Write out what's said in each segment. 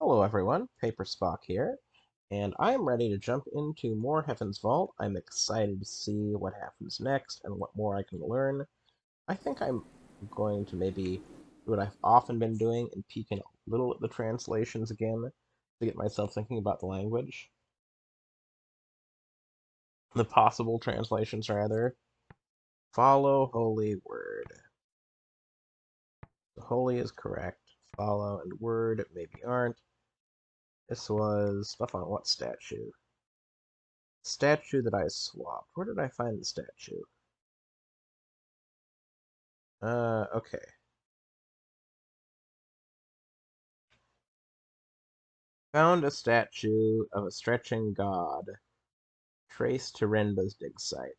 Hello everyone, PaperSpock here, and I'm ready to jump into more Heaven's Vault. I'm excited to see what happens next and what more I can learn. I think I'm going to maybe do what I've often been doing and peek in a little at the translations again to get myself thinking about the language. The possible translations, rather. Follow holy word. The holy is correct. Follow and word maybe aren't. This was stuff on what statue? Statue that I swapped. Where did I find the statue? Okay. Found a statue of a stretching god traced to Renba's dig site.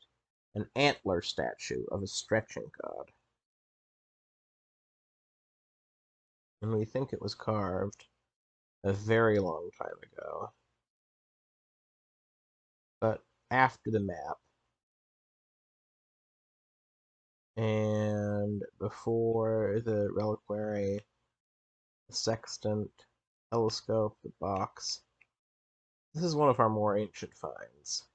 An antler statue of a stretching god. And we think it was carved a very long time ago. But after the map, and before the reliquary, the sextant, telescope, the box. This is one of our more ancient finds.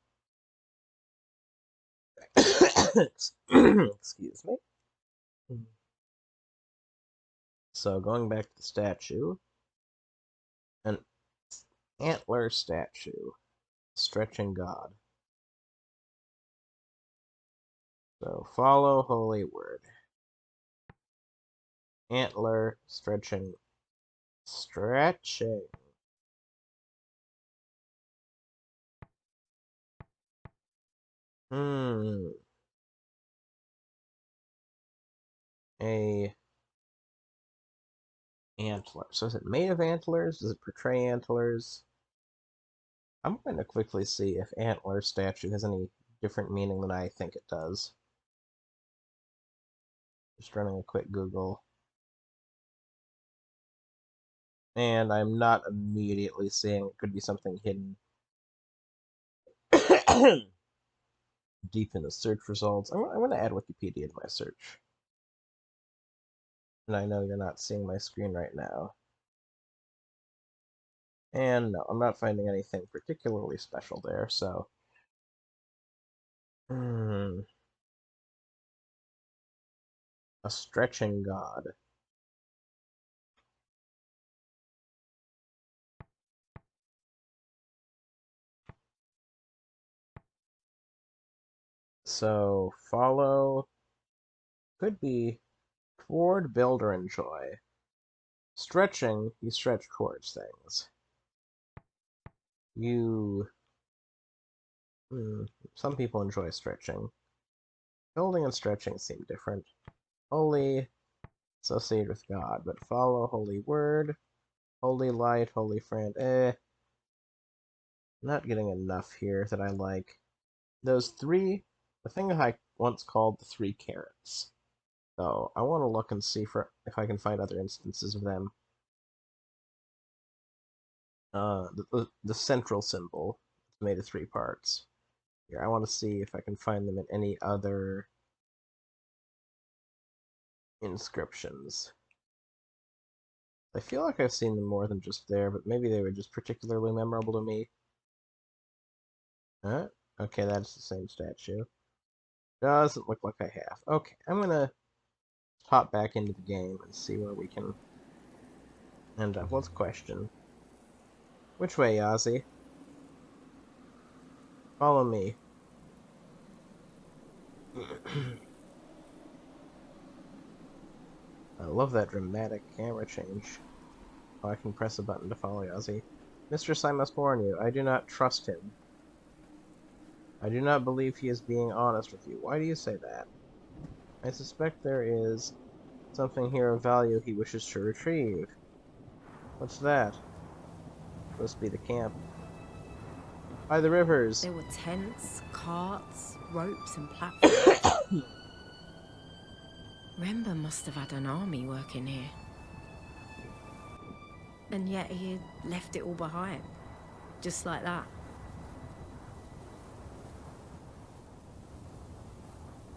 Excuse me. So going back to the statue, an antler statue, stretching god. So follow holy word. Antler stretching. Stretching. Hmm. A antler. So is it made of antlers? Does it portray antlers? I'm going to quickly see if antler statue has any different meaning than I think it does. Just running a quick Google. And I'm not immediately seeing it could be something hidden deep in the search results. I'm going to add Wikipedia to my search. And I know you're not seeing my screen right now. And no, I'm not finding anything particularly special there, so... A stretching god. So, follow... Could be toward, build, or enjoy. Stretching, you stretch towards things. You... some people enjoy stretching. Building and stretching seem different. Holy, associated with God, but follow holy word, holy light, holy friend. Not getting enough here that I like. Those three, the thing that I once called the three carrots. So I want to look and see if I can find other instances of them. The central symbol is made of three parts. Here, I want to see if I can find them in any other inscriptions. I feel like I've seen them more than just there, but maybe they were just particularly memorable to me. Huh? Okay, that's the same statue. Doesn't look like I have. Okay, I'm gonna hop back into the game and see where we can end up. What's the question? Which way, Ozzy? Follow me. I love that dramatic camera change. Oh, I can press a button to follow Ozzy. Mistress, I must warn you, I do not trust him. I do not believe he is being honest with you. Why do you say that? I suspect there is something here of value he wishes to retrieve. What's that? Supposed to be the camp. By the rivers. There were tents, carts, ropes, and platforms. Rember must have had an army working here. And yet he had left it all behind. Just like that.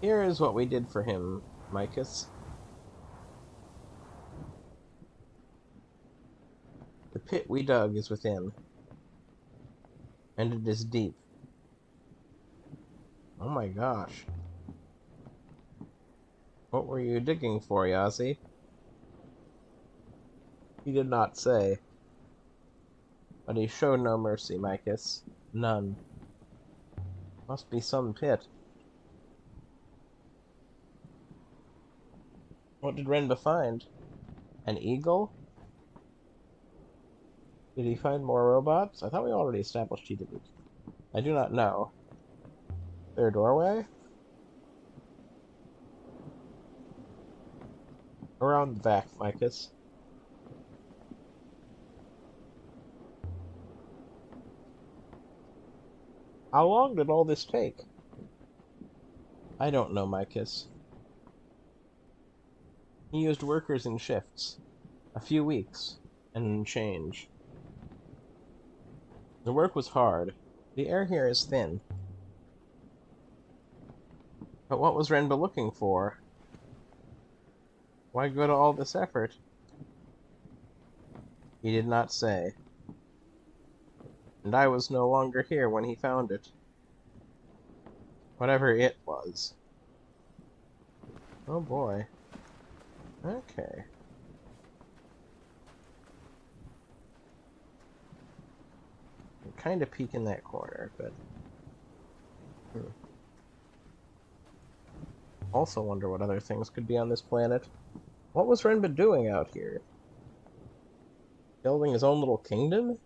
Here is what we did for him, Micus. The pit we dug is within, and it is deep. Oh my gosh. What were you digging for, Yazi? He did not say, but he showed no mercy, Micus. None. Must be some pit. What did Renba find? An eagle? Did he find more robots? I thought we already established he didn't. I do not know. Their doorway? Around the back, Micus. How long did all this take? I don't know, Micus. He used workers in shifts. A few weeks, and change. The work was hard. The air here is thin. But what was Renba looking for? Why go to all this effort? He did not say. And I was no longer here when he found it. Whatever it was. Oh boy. Okay. I'm kind of peek in that corner, but... Also wonder what other things could be on this planet. What was Renba doing out here? Building his own little kingdom?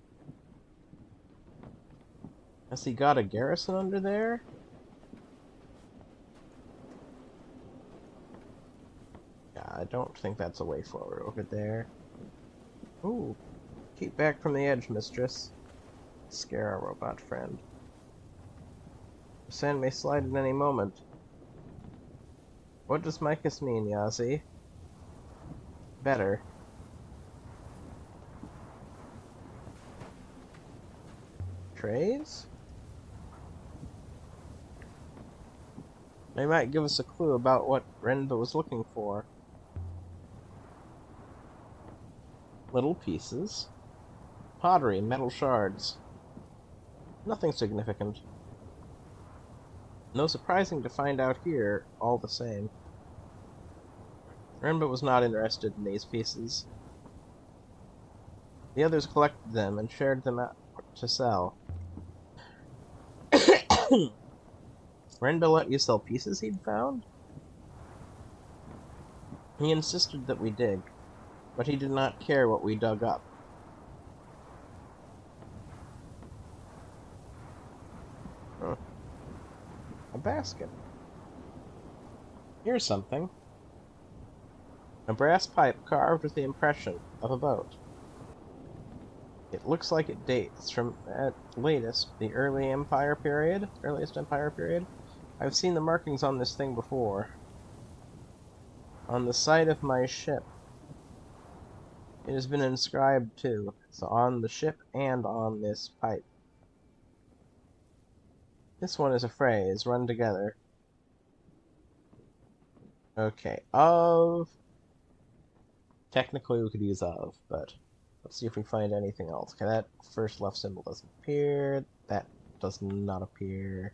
Has he got a garrison under there? Yeah, I don't think that's a way forward over there. Ooh. Keep back from the edge, mistress. Scare our robot friend. The sand may slide at any moment. What does Micus mean, Yazi? Better. Trays? They might give us a clue about what Renba was looking for. Little pieces. Pottery, metal shards. Nothing significant. No surprising to find out here, all the same. Renba was not interested in these pieces. The others collected them and shared them out to sell. Renba let you sell pieces he'd found? He insisted that we dig, but he did not care what we dug up. Huh. A basket. Here's something. A brass pipe carved with the impression of a boat. It looks like it dates from, at latest, the earliest Empire period. I've seen the markings on this thing before. On the side of my ship. It has been inscribed too, so on the ship and on this pipe. This one is a phrase run together. Okay, of... Technically we could use of, but let's see if we find anything else. Okay, that first left symbol doesn't appear. That does not appear.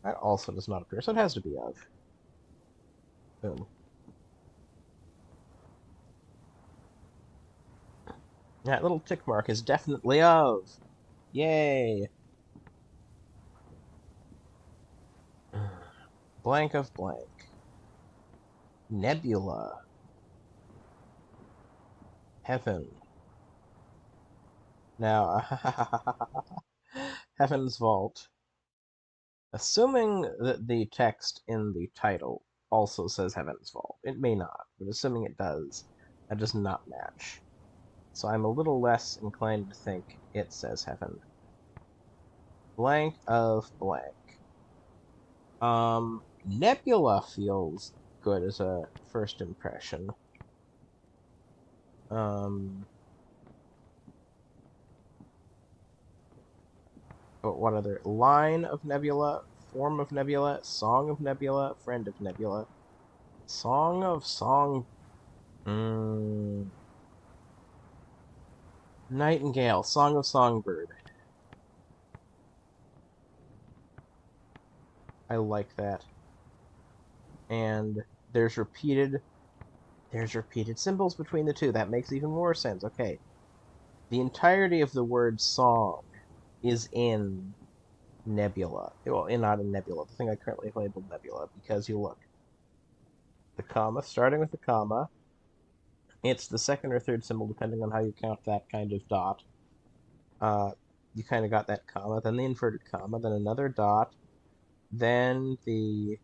That also does not appear, so it has to be of. Boom. That little tick mark is definitely of. Yay! Blank of blank. Nebula. Heaven. Now, Heaven's Vault. Assuming that the text in the title also says Heaven's Vault. It may not, but assuming it does, that does not match. So I'm a little less inclined to think it says Heaven. Blank of blank. Nebula feels good as a first impression. But what other? Line of nebula, form of nebula, song of nebula, friend of nebula. Song of song. Nightingale, Song of Songbird. I like that. And there's repeated symbols between the two. That makes even more sense. Okay. The entirety of the word song is in Nebula. Well, not in Nebula, the thing I currently have labeled Nebula, because you look. The comma, starting with the comma, it's the second or third symbol, depending on how you count that kind of dot. You kind of got that comma, then the inverted comma, then another dot, then it's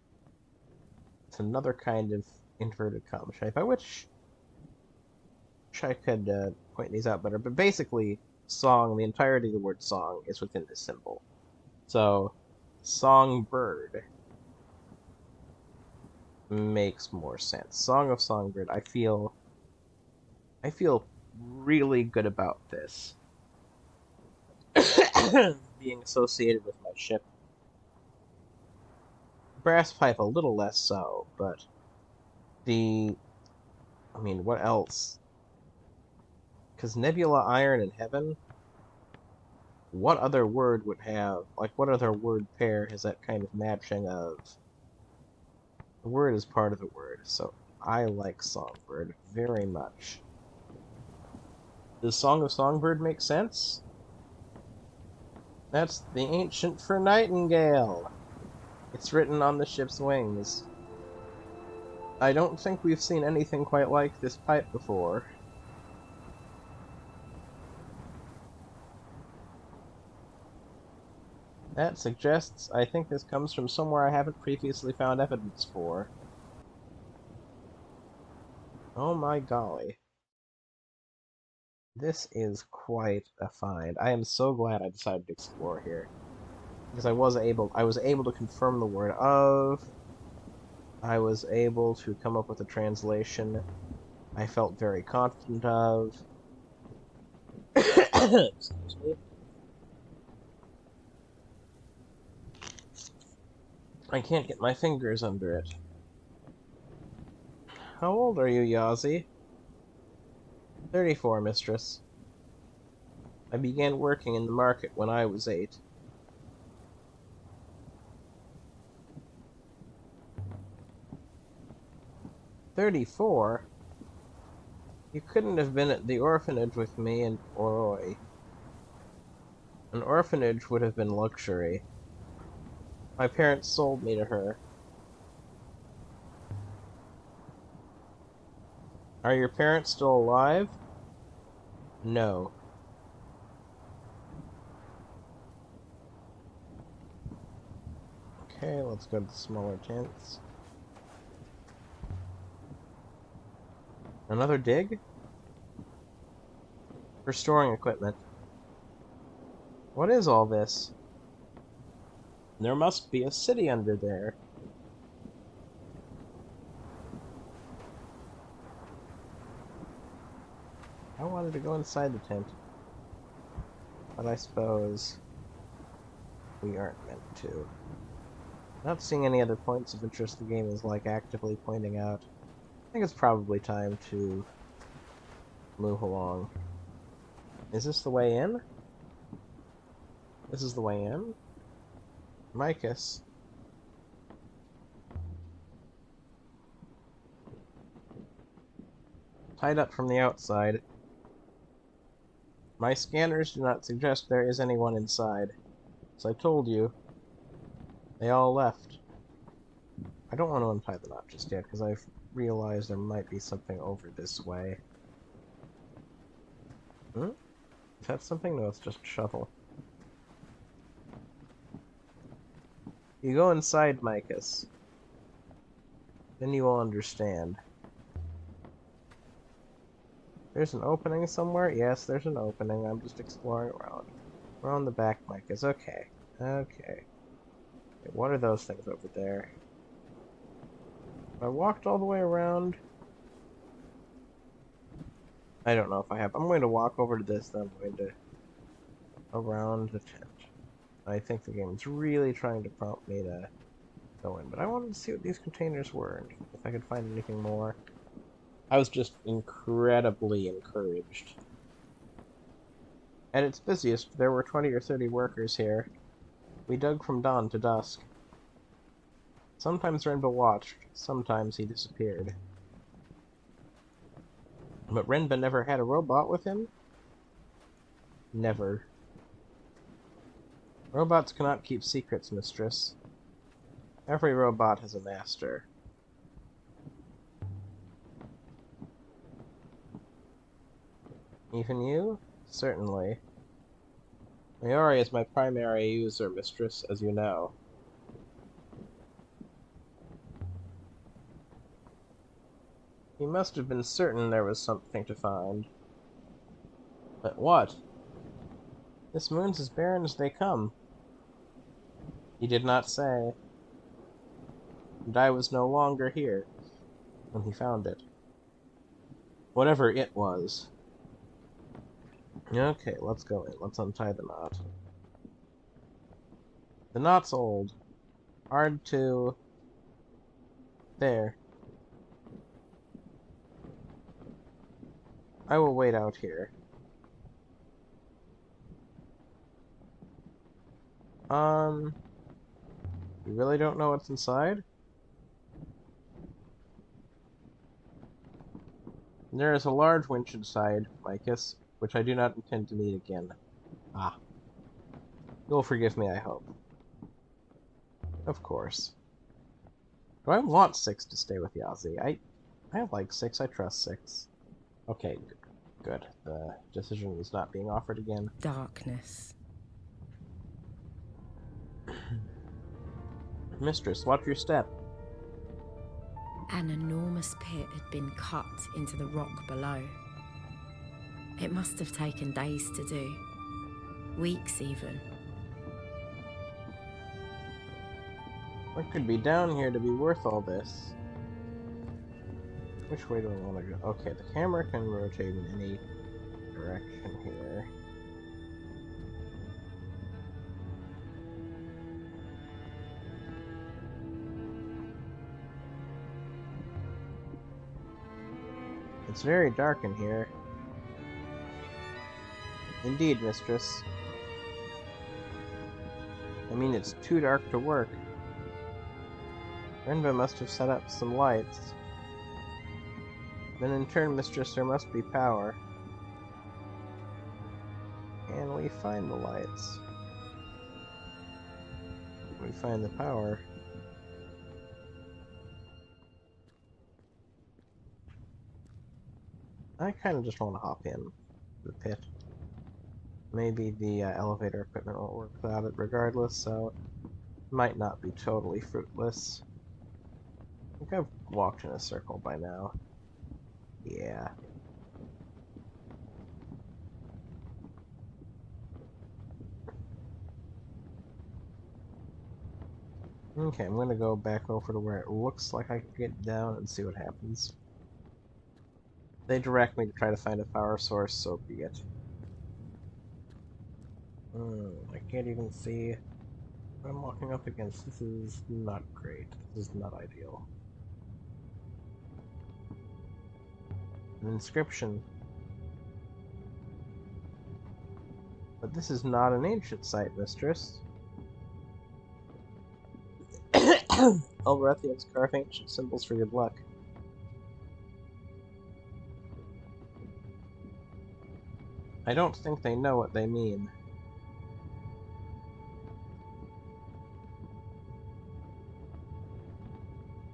another kind of inverted comma shape. I wish I could point these out better, but basically, song, the entirety of the word song is within this symbol. So, songbird makes more sense. Song of Songbird, I feel really good about this being associated with my ship. Brass pipe a little less so, but I mean, what else? Because Nebula, Iron, and Heaven, what other word would have, like, what other word pair has that kind of matching of, the word is part of the word, so I like Songbird very much. Does Song of Songbird make sense? That's the ancient for Nightingale. It's written on the ship's wings. I don't think we've seen anything quite like this pipe before. That suggests I think this comes from somewhere I haven't previously found evidence for. Oh my golly. This is quite a find. I am so glad I decided to explore here. Because I was able to confirm the word of. I was able to come up with a translation I felt very confident of. Excuse me. I can't get my fingers under it. How old are you, Yazi? 34, mistress. I began working in the market when I was 8. 34? You couldn't have been at the orphanage with me in Oroi. An orphanage would have been luxury. My parents sold me to her. Are your parents still alive? No. Okay, let's go to the smaller tents. Another dig? For storing equipment. What is all this? There must be a city under there. I wanted to go inside the tent. But I suppose we aren't meant to. Not seeing any other points of interest the game is like actively pointing out. I think it's probably time to move along. Is this the way in? This is the way in? Micus. Tied up from the outside. My scanners do not suggest there is anyone inside. As I told you, they all left. I don't want to untie the knot just yet, because I've realized there might be something over this way. Hmm? Is that something? No, it's just a shovel. You go inside, Micus. Then you will understand. There's an opening somewhere? Yes, there's an opening. I'm just exploring around. We're on the back, Micus. Okay. Okay. What are those things over there? Have I walked all the way around? I don't know if I have. I'm going to walk over to this, then I'm going to around the tent. I think the game's really trying to prompt me to go in, but I wanted to see what these containers were, and if I could find anything more. I was just incredibly encouraged At its busiest, there were 20 or 30 workers here. We dug from dawn to dusk. Sometimes Renba watched, sometimes he disappeared. But Renba never had a robot with him? Never. Robots cannot keep secrets, mistress. Every robot has a master. Even you? Certainly. Mayori is my primary user, mistress, as you know. He must have been certain there was something to find. But what? This moon's as barren as they come. He did not say. And I was no longer here when he found it. Whatever it was. Okay, let's go in. Let's untie the knot. The knot's old. Hard to... There. I will wait out here. You really don't know what's inside? There is a large winch inside, Micus, which I do not intend to need again. Ah. You'll forgive me, I hope. Of course. Do I want Six to stay with Yazi? I like Six, I trust Six. Okay, good. The decision is not being offered again. Darkness. Mistress, watch your step. An enormous pit had been cut into the rock below. It must have taken days to do. Weeks even. What could be down here to be worth all this? Which way do I want to go? Okay, the camera can rotate in any direction here. It's very dark in here. Indeed, mistress. I mean, it's too dark to work. Renba must have set up some lights. Then in turn, mistress, there must be power. Can we find the lights? Can we find the power? I kind of just want to hop in the pit. Maybe the elevator equipment won't work without it regardless, so it might not be totally fruitless. I think I've walked in a circle by now. Yeah. Okay, I'm gonna go back over to where it looks like I could get down and see what happens. They direct me to try to find a power source, so be it. I can't even see what I'm walking up against. This is not great. This is not ideal. An inscription. But this is not an ancient site, mistress. Elrethians carve ancient symbols for good luck. I don't think they know what they mean.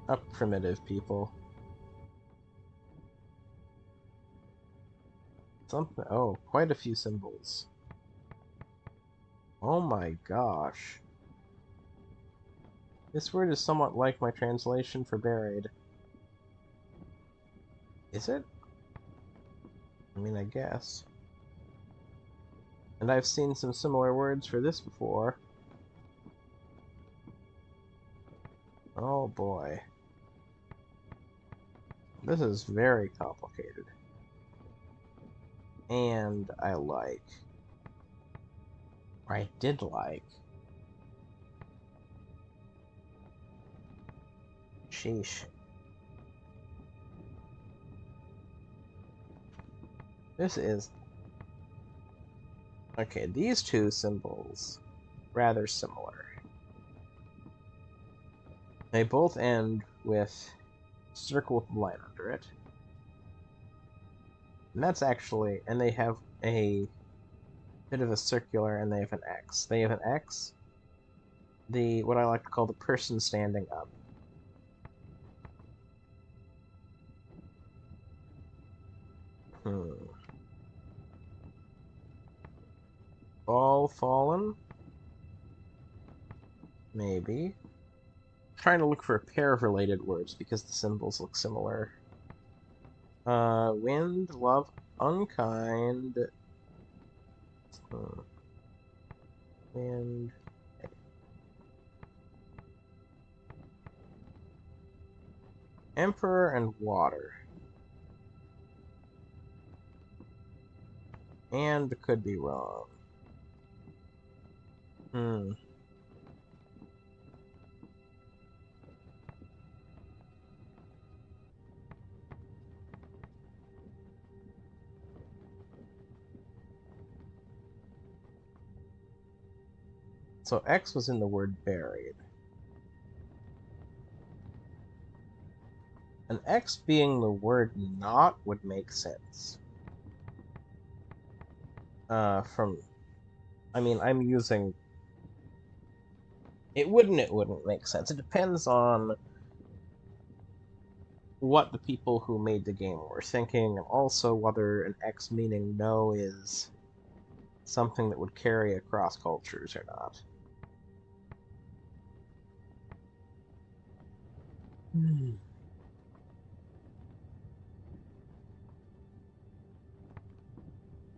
A primitive people. Something. Oh, quite a few symbols. Oh my gosh. This word is somewhat like my translation for buried. Is it? I mean, I guess. And I've seen some similar words for this before. Oh boy. This is very complicated. And I like. Or I did like. Sheesh. This is Okay, these two symbols, rather similar. They both end with a circle with a line under it. And that's actually, and they have a bit of a circular, and they have an X. They have an X, what I like to call the person standing up. Fallen? Maybe. I'm trying to look for a pair of related words because the symbols look similar. Wind, love, unkind. Wind. Emperor and water. And could be wrong. So X was in the word buried. An X being the word not would make sense. I mean, I'm using... It wouldn't make sense. It depends on what the people who made the game were thinking, and also whether an X meaning no is something that would carry across cultures or not.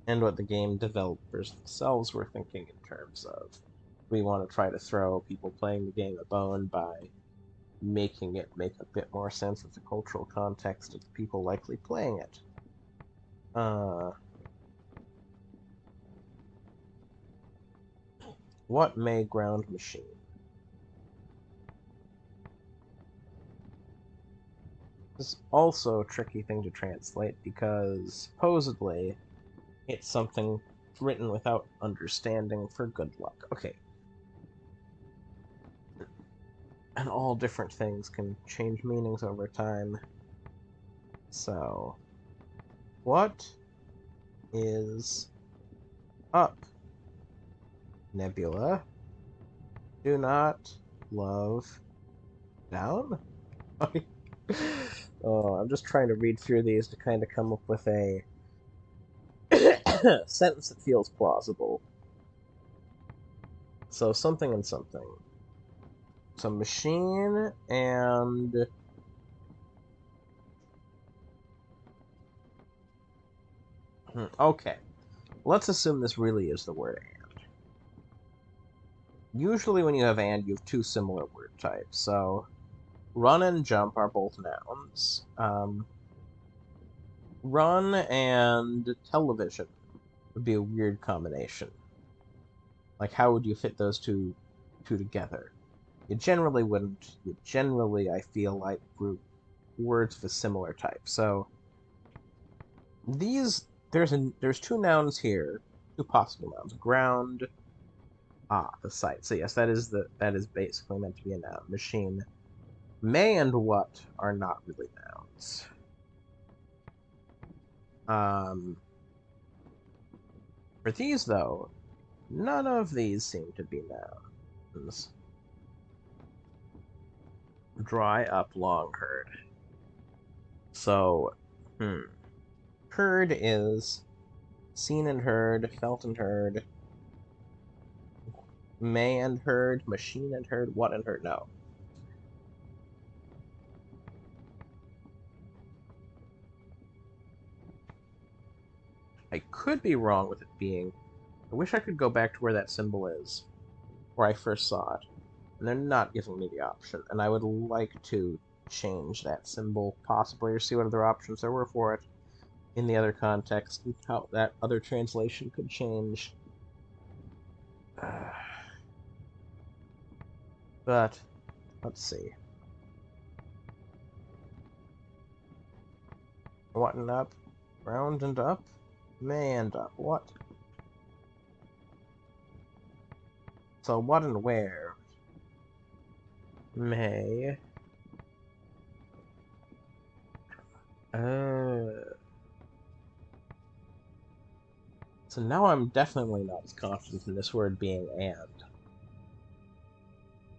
And what the game developers themselves were thinking in terms of, we want to try to throw people playing the game a bone by making it make a bit more sense of the cultural context of the people likely playing it. What may ground machine? This is also a tricky thing to translate because supposedly it's something written without understanding for good luck. Okay. And all different things can change meanings over time. So, what is up? Nebula. Do not love down? Oh, I'm just trying to read through these to kind of come up with a sentence that feels plausible. So something and something. So machine and... Okay. Let's assume this really is the word and. Usually when you have and, you have two similar word types. So run and jump are both nouns. Run and television would be a weird combination. Like, how would you fit those two together? You generally wouldn't. You generally, I feel like, group words of a similar type. So these there's two nouns here, two possible nouns. Ground, the site. So yes, that is basically meant to be a noun. Machine. May and what are not really nouns. For these though, none of these seem to be nouns. Dry up long herd. So, Heard is seen and heard, felt and heard, may and heard, machine and heard, what and heard. No. I could be wrong with it being... I wish I could go back to where that symbol is, where I first saw it. And they're not giving me the option, and I would like to change that symbol, possibly, or see what other options there were for it in the other context, and how that other translation could change. But, let's see. What and up? Round and up? May and up. What? So what and where? May. So now I'm definitely not as confident in this word being and.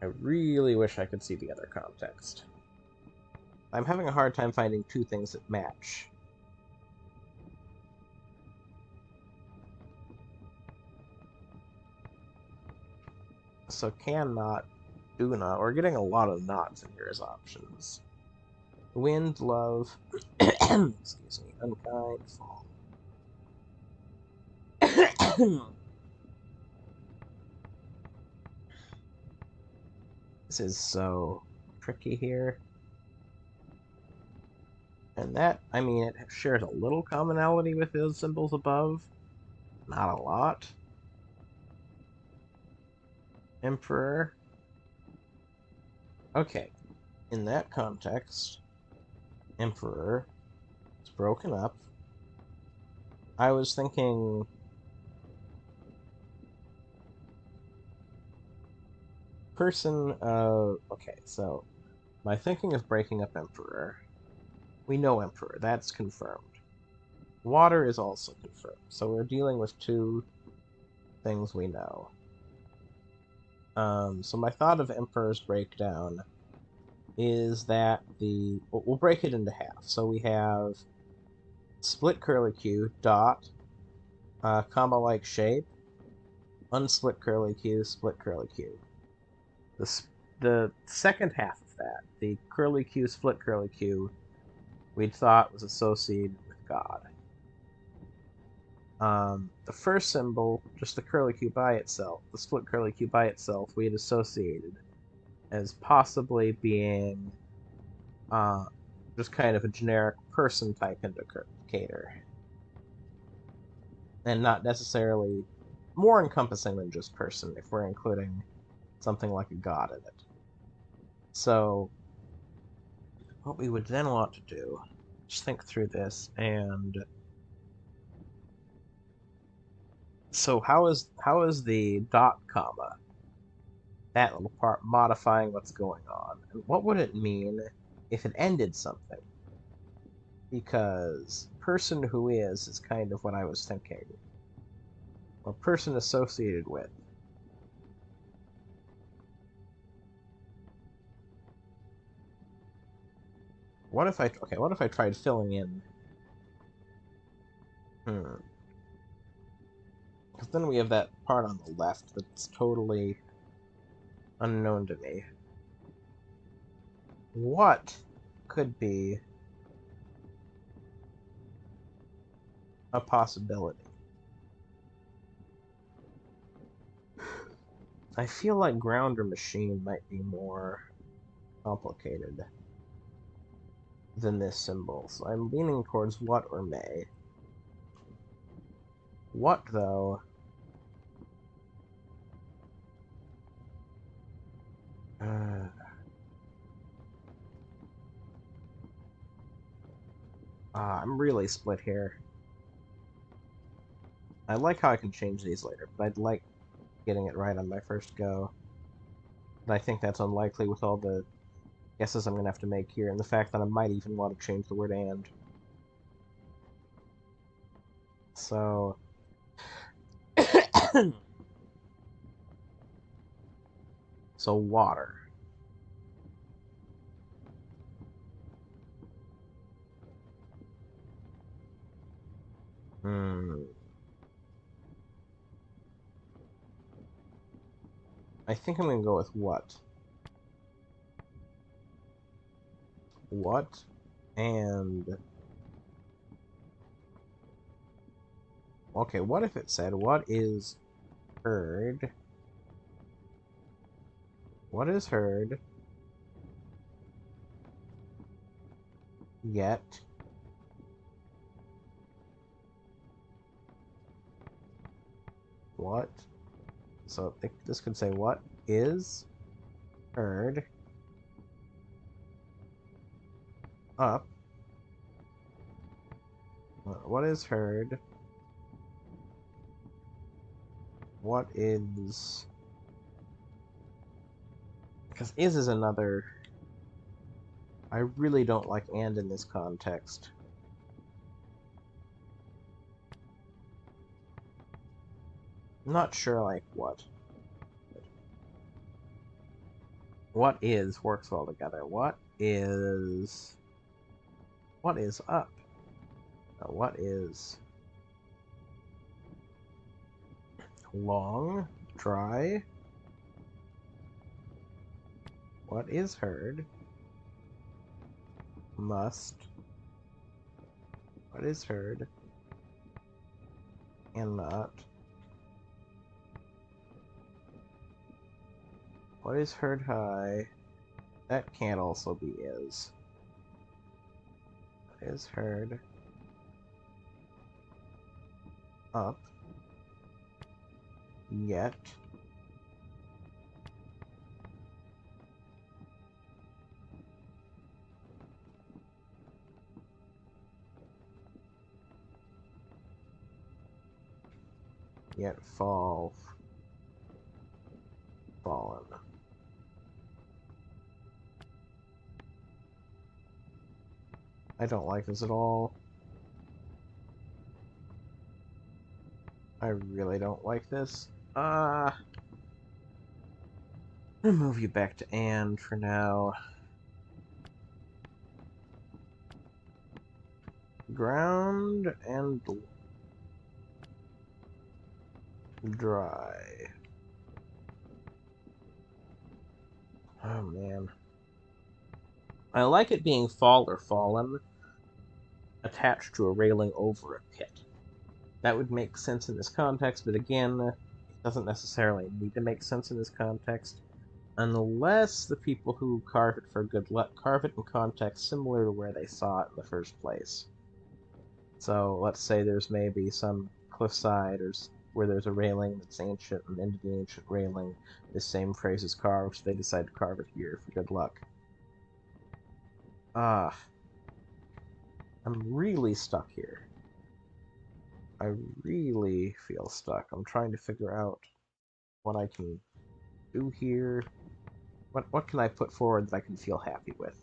I really wish I could see the other context. I'm having a hard time finding two things that match. So can not, do not. We're getting a lot of nots in here as options. Wind, love, excuse me, unkind, fall. This is so tricky here. And that, I mean, it shares a little commonality with those symbols above. Not a lot. Emperor. Okay, in that context, Emperor is broken up. I was thinking person of... Okay, so my thinking is breaking up Emperor. We know Emperor, that's confirmed. Water is also confirmed, so we're dealing with two things we know. So my thought of Emperor's breakdown is that we'll break it into half. So we have split curlicue, dot, comma-like shape, unsplit curlicue, split curlicue. The second half of that, the curlicue, split curlicue, we'd thought was associated with God. The first symbol, just the curlicue by itself, the split curlicue by itself, we had associated as possibly being just kind of a generic person type indicator. And not necessarily more encompassing than just person if we're including something like a god in it. So what we would then want to do, just think through this, and so how is the dot comma, that little part, modifying what's going on? And what would it mean if it ended something? Because person who is kind of what I was thinking. Or person associated with. What if I tried filling in? Because then we have that part on the left that's totally unknown to me. What could be a possibility? I feel like ground or machine might be more complicated than this symbol, so I'm leaning towards what or may. What, though? I'm really split here. I like how I can change these later, but I'd like getting it right on my first go. But I think that's unlikely with all the guesses I'm going to have to make here, and the fact that I might even want to change the word and. So... so water. I think I'm going to go with what. What and... Okay, what if it said, what is heard? What is heard? Yet... What? So this could say, what is heard up? What is heard? What is Because is another... I really don't like and in this context. I'm not sure, like, what. What is works well together? What is up? What is long, dry? What is heard? Must. What is heard? And not. What is heard high? That can't also be is. What is heard up? Yet. Yet fallen. I don't like this at all. I really don't like this. I'll move you back to and for now. Ground and dry. Oh man. I like it being fall or fallen attached to a railing over a pit. That would make sense in this context, but again, it doesn't necessarily need to make sense in this context unless the people who carve it for good luck carve it in context similar to where they saw it in the first place. So let's say there's maybe some cliffside or where there's a railing that's ancient, and into the ancient railing this same phrase is carved, so they decide to carve it here for good luck. I'm really stuck here. I really feel stuck. I'm trying to figure out what I can do here. What can I put forward that I can feel happy with?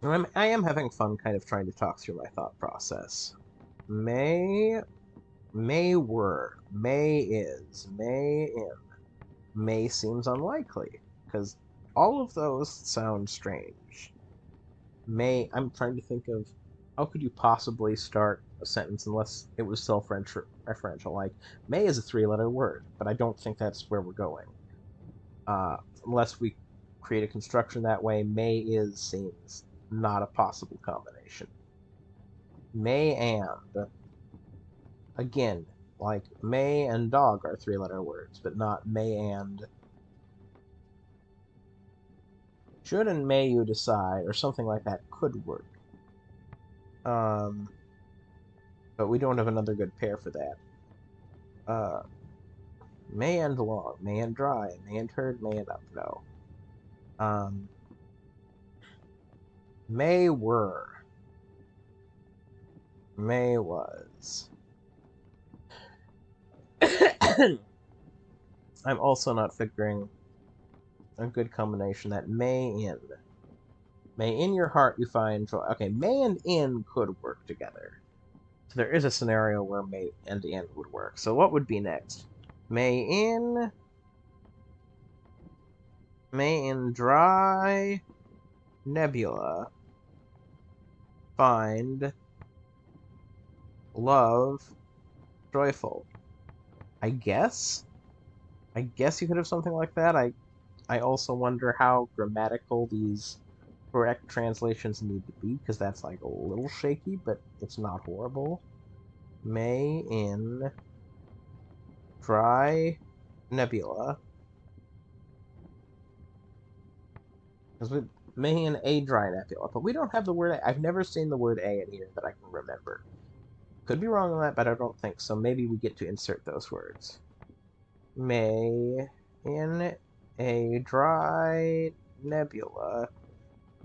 And I am having fun kind of trying to talk through my thought process. May were, may is, may in. May seems unlikely, because all of those sound strange. May, I'm trying to think of how could you possibly start a sentence unless it was self-referential. Like, may is a three-letter word, but I don't think that's where we're going. Unless we create a construction that way, may is seems not a possible combination. May and, again, like may and dog are three-letter words, but not may and. Should and may you decide, or something like that, could work. But we don't have another good pair for that. May and long, may and dry, may and heard, may and up, no. May were. May was. I'm also not figuring a good combination that may in. May in your heart you find joy. Okay, may and in could work together. So there is a scenario where may and in would work. So what would be next? May in dry nebula find love joyful. I guess you could have something like that. I also wonder how grammatical these correct translations need to be, because that's like a little shaky, but it's not horrible. May in dry nebula. Because we may in a dry nebula, but we don't have the word A. I've never seen the word A in here that I can remember. Could be wrong on that, but I don't think so. Maybe we get to insert those words. May in a dry nebula.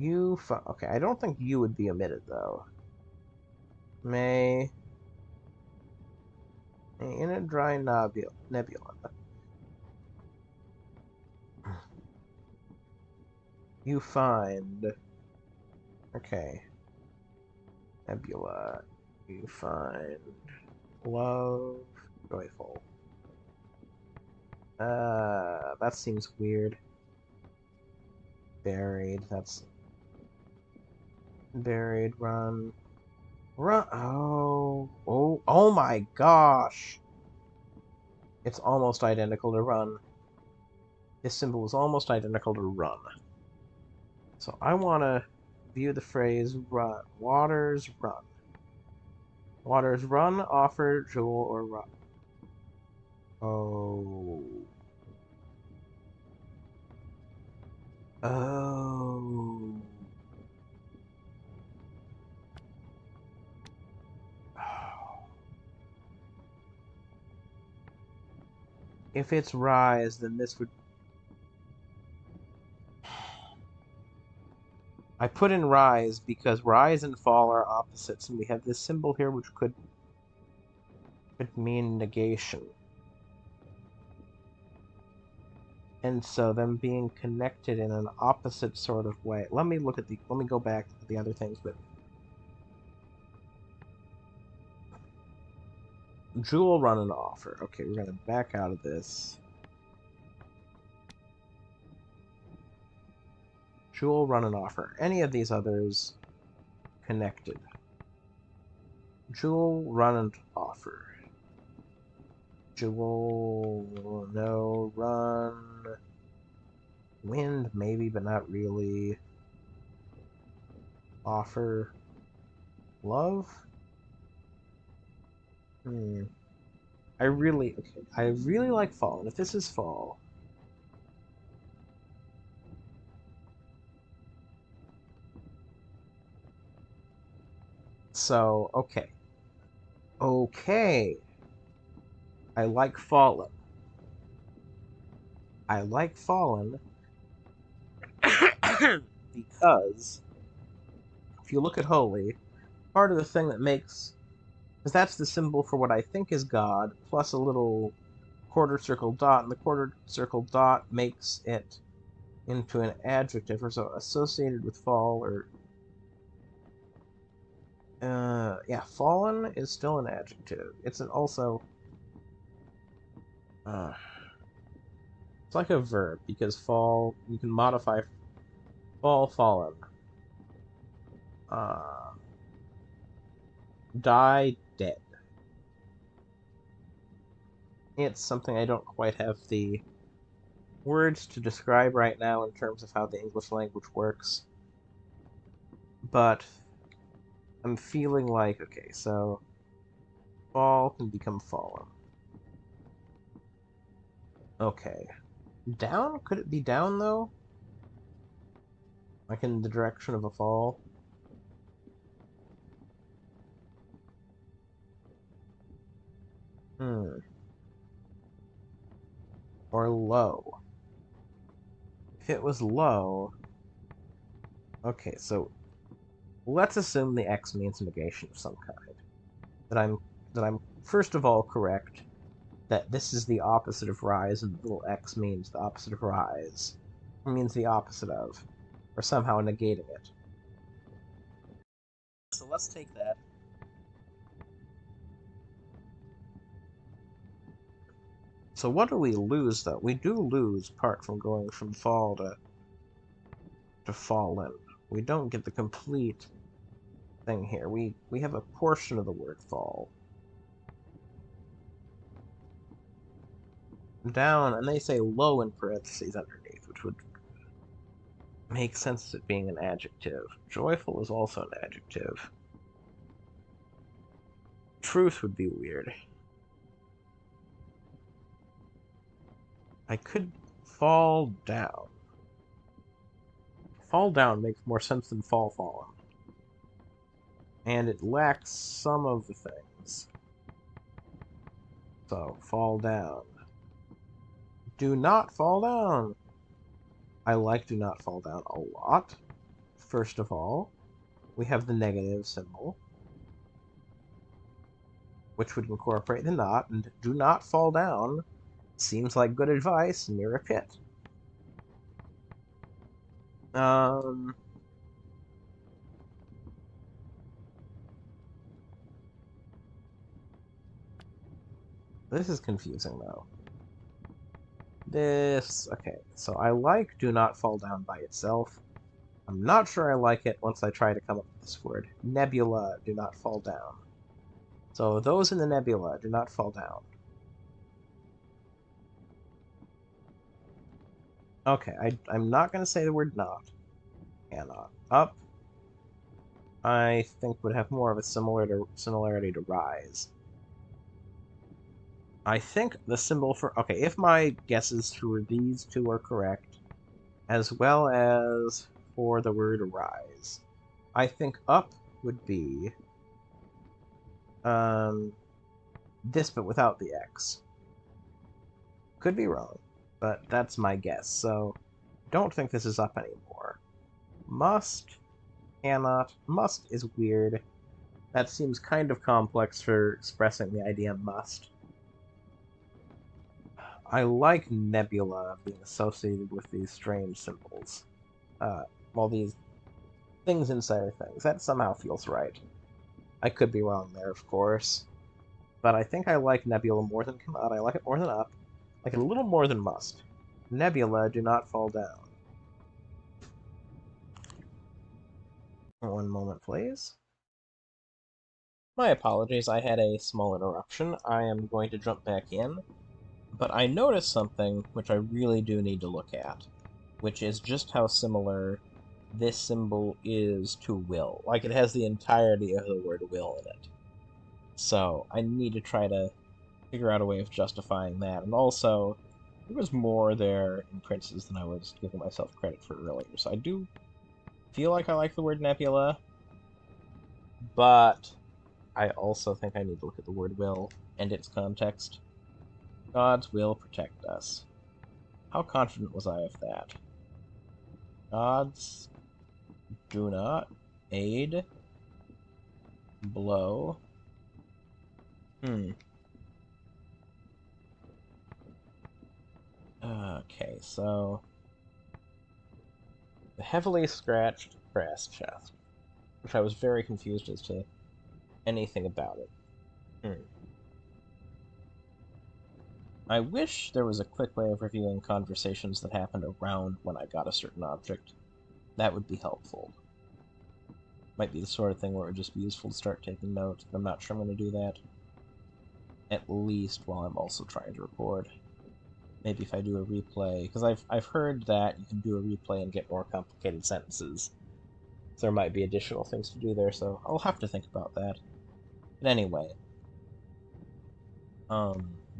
Okay, I don't think you would be omitted, though. May in a dry nebula. You find... Okay. Nebula. You find... Love. Joyful. That seems weird. Buried. That's... Buried. Run. Run. Oh my gosh! It's almost identical to run. This symbol is almost identical to run. So I want to view the phrase run. Waters run. Waters run, offer, jewel, or run. Oh. Oh. If it's rise, then this would... I put in rise because rise and fall are opposites, and we have this symbol here which could mean negation. And so them being connected in an opposite sort of way. Let me go back to the other things, but jewel run and offer. Okay, we're gonna back out of this. Jewel run and offer. Any of these others connected. Jewel run and offer. Jewel no run. Wind maybe, but not really. Offer love. I really like fall. And if this is fall, so okay. I like fallen. I like fallen because if you look at holy, part of the thing that makes, because that's the symbol for what I think is God, plus a little quarter circle dot, and the quarter circle dot makes it into an adjective, or so associated with fall, or yeah, fallen is still an adjective. It's also it's like a verb, because fall, you can modify fall, fallen. Die, dead. It's something I don't quite have the words to describe right now in terms of how the English language works. But I'm feeling like, okay, so fall can become fallen. Okay. Down? Could it be down, though? Like in the direction of a fall? Or low. If it was low... Okay, so let's assume the X means negation of some kind. That I'm first of all correct that this is the opposite of rise, and the little X means the opposite of rise. Or means the opposite of. Or somehow negating it. So let's take that. So what do we lose, though? We do lose part from going from fall to fallen. We don't get the complete thing here. We have a portion of the word fall. Down, and they say low in parentheses underneath, which would make sense as it being an adjective. Joyful is also an adjective. Truth would be weird. I could fall down. Fall down makes more sense than fall fallen. And it lacks some of the things. So, fall down. Do not fall down. I like do not fall down a lot. First of all, we have the negative symbol, which would incorporate the not, and do not fall down seems like good advice near a pit. Um... This is confusing, though. Okay, so I like do not fall down by itself. I'm not sure I like it once I try to come up with this word. Nebula, do not fall down. So those in the nebula do not fall down. Okay, I'm not going to say the word not. Cannot. Up, I think would have more of a similarity to rise. I think the symbol for... Okay, if my guesses for these two are correct, as well as for the word rise, I think up would be this, but without the X. Could be wrong, but that's my guess, so don't think this is up anymore. Must, cannot. Must is weird. That seems kind of complex for expressing the idea must. I like nebula being associated with these strange symbols. Well, these things inside of things. That somehow feels right. I could be wrong there, of course. But I think I like nebula more than cannot. I like it more than up. I like it a little more than must. Nebula, do not fall down. One moment, please. My apologies, I had a small interruption. I am going to jump back in, but I noticed something which I really do need to look at, which is just how similar this symbol is to will. Like, it has the entirety of the word will in it. So, I need to try to figure out a way of justifying that. And also, there was more there in Princes than I was giving myself credit for earlier. So I do feel like I like the word nebula, but I also think I need to look at the word will and its context. Gods will protect us. How confident was I of that? Gods do not aid, blow. Okay, so the heavily scratched brass chest, which I was very confused as to anything about it. I wish there was a quick way of reviewing conversations that happened around when I got a certain object. That would be helpful. Might be the sort of thing where it would just be useful to start taking notes, but I'm not sure I'm going to do that. At least while I'm also trying to record. Maybe if I do a replay, because I've heard that you can do a replay and get more complicated sentences. So there might be additional things to do there, so I'll have to think about that. But anyway.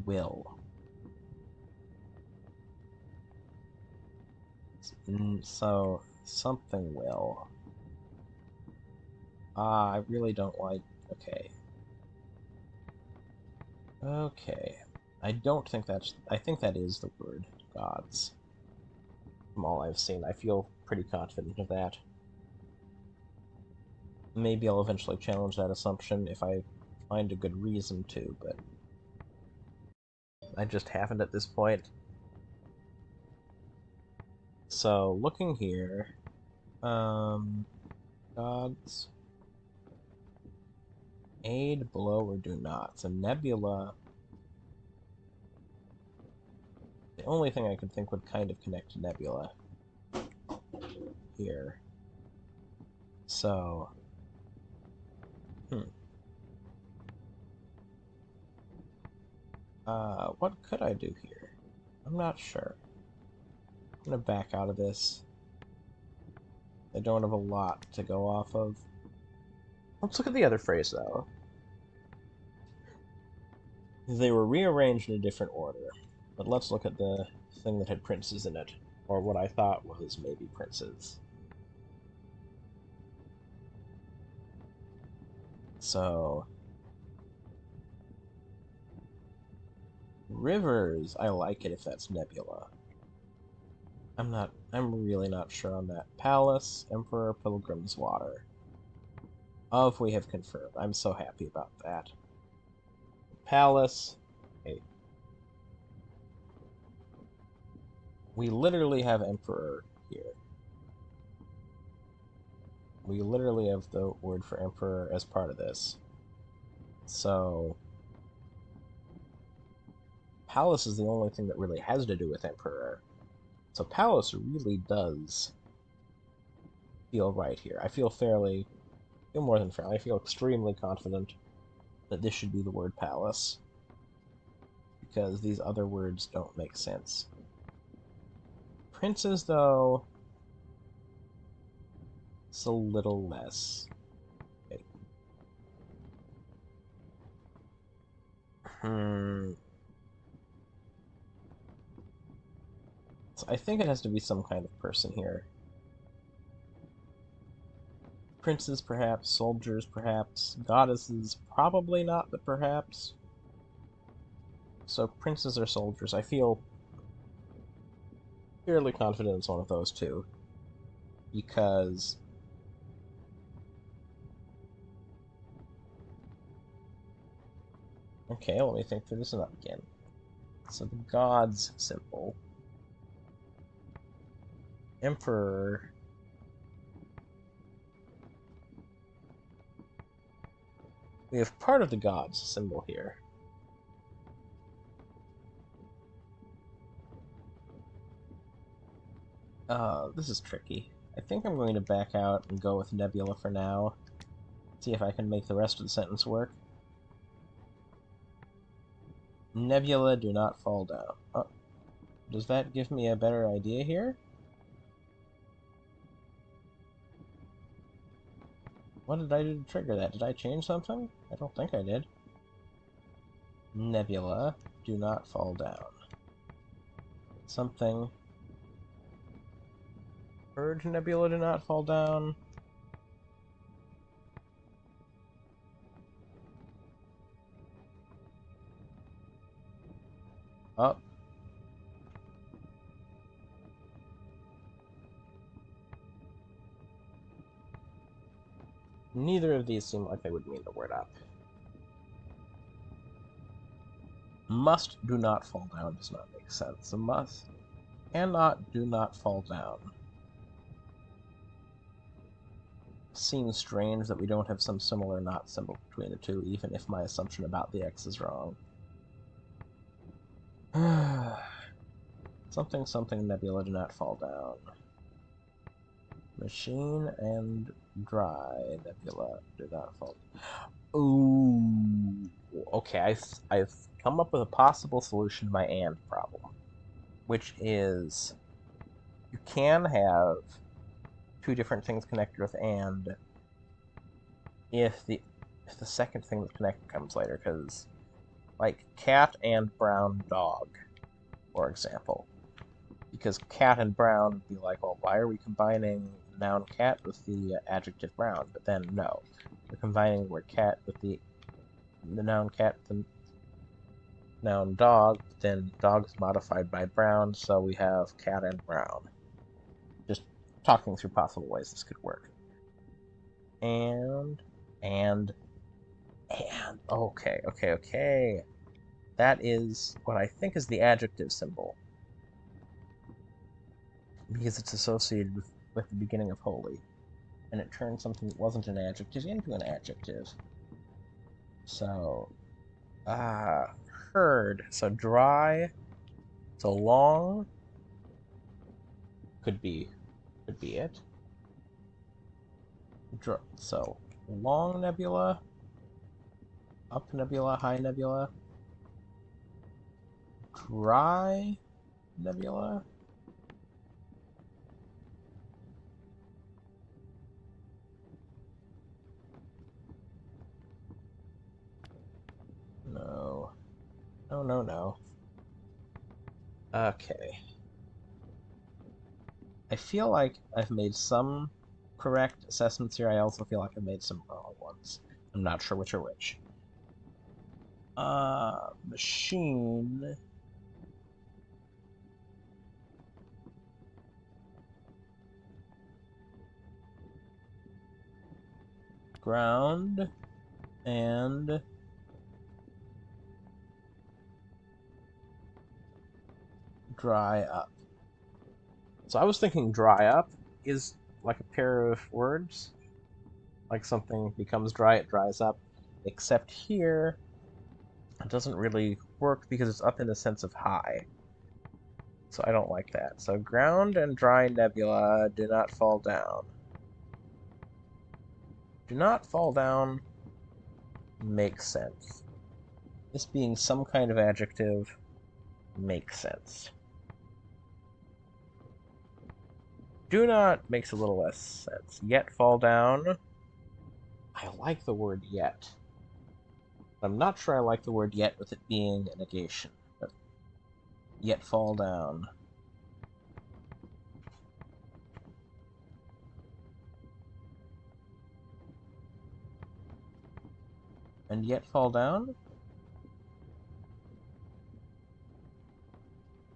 Will. So, something will. I really don't like... Okay. Okay. I don't think that's... I think that is the word gods. From all I've seen, I feel pretty confident of that. Maybe I'll eventually challenge that assumption if I find a good reason to, but I just haven't at this point. So, looking here... gods... Aid, blow, or do not. So nebula... The only thing I could think would kind of connect to nebula here. So... what could I do here? I'm not sure. I'm gonna back out of this. I don't have a lot to go off of. Let's look at the other phrase, though. They were rearranged in a different order, but let's look at the thing that had princes in it, or what I thought was maybe princes. So... Rivers, I like it if that's nebula. I'm really not sure on that. Palace, Emperor, Pilgrim's Water. Of we have confirmed. I'm so happy about that. Palace. Okay. We literally have Emperor here. We literally have the word for emperor as part of this. So, palace is the only thing that really has to do with emperor. So palace really does feel right here. I feel more than fairly, I feel extremely confident that this should be the word palace, because these other words don't make sense. Princes, though, it's a little less. Okay. So I think it has to be some kind of person here. Princes, perhaps. Soldiers, perhaps. Goddesses, probably not, but perhaps. So princes or soldiers. I feel fairly confident it's one of those two, because okay, let me think through this up again. So the gods symbol, emperor. We have part of the gods symbol here. This is tricky. I think I'm going to back out and go with nebula for now. See if I can make the rest of the sentence work. Nebula, do not fall down. Oh, does that give me a better idea here? What did I do to trigger that? Did I change something? I don't think I did. Nebula, do not fall down. Something. Urge nebula, do not fall down. Oh. Neither of these seem like they would mean the word up. Must do not fall down does not make sense. A must cannot do not fall down. Seems strange that we don't have some similar not symbol between the two, even if my assumption about the X is wrong. Something something nebula do not fall down. Machine and dry nebula do not fall down. Ooh. Okay, I've come up with a possible solution to my and problem, which is you can have two different things connected with and if the second thing that's connected comes later, because like cat and brown dog, for example. Because cat and brown would be like, well, why are we combining noun cat with the adjective brown? But then no, we're combining the word cat with the noun cat with the noun dog. But then dog is modified by brown, so we have cat and brown. Just talking through possible ways this could work. And okay. That is what I think is the adjective symbol, because it's associated with the beginning of holy, and it turned something that wasn't an adjective into an adjective. So, herd. So dry. So long. Could be it. So long nebula. Up nebula. High nebula. Dry nebula. No. No. Okay. I feel like I've made some correct assessments here. I also feel like I've made some wrong ones. I'm not sure which are which. Machine. Ground. And dry up. So I was thinking dry up is like a pair of words, Like something becomes dry, it dries up. Except here, it doesn't really work because it's up in the sense of high. So I don't like that. So ground and dry nebula do not fall down. Do not fall down makes sense. This being some kind of adjective makes sense. Do not makes a little less sense. Yet fall down. I like the word yet. I'm not sure I like the word yet with it being a negation. But yet fall down. And yet fall down?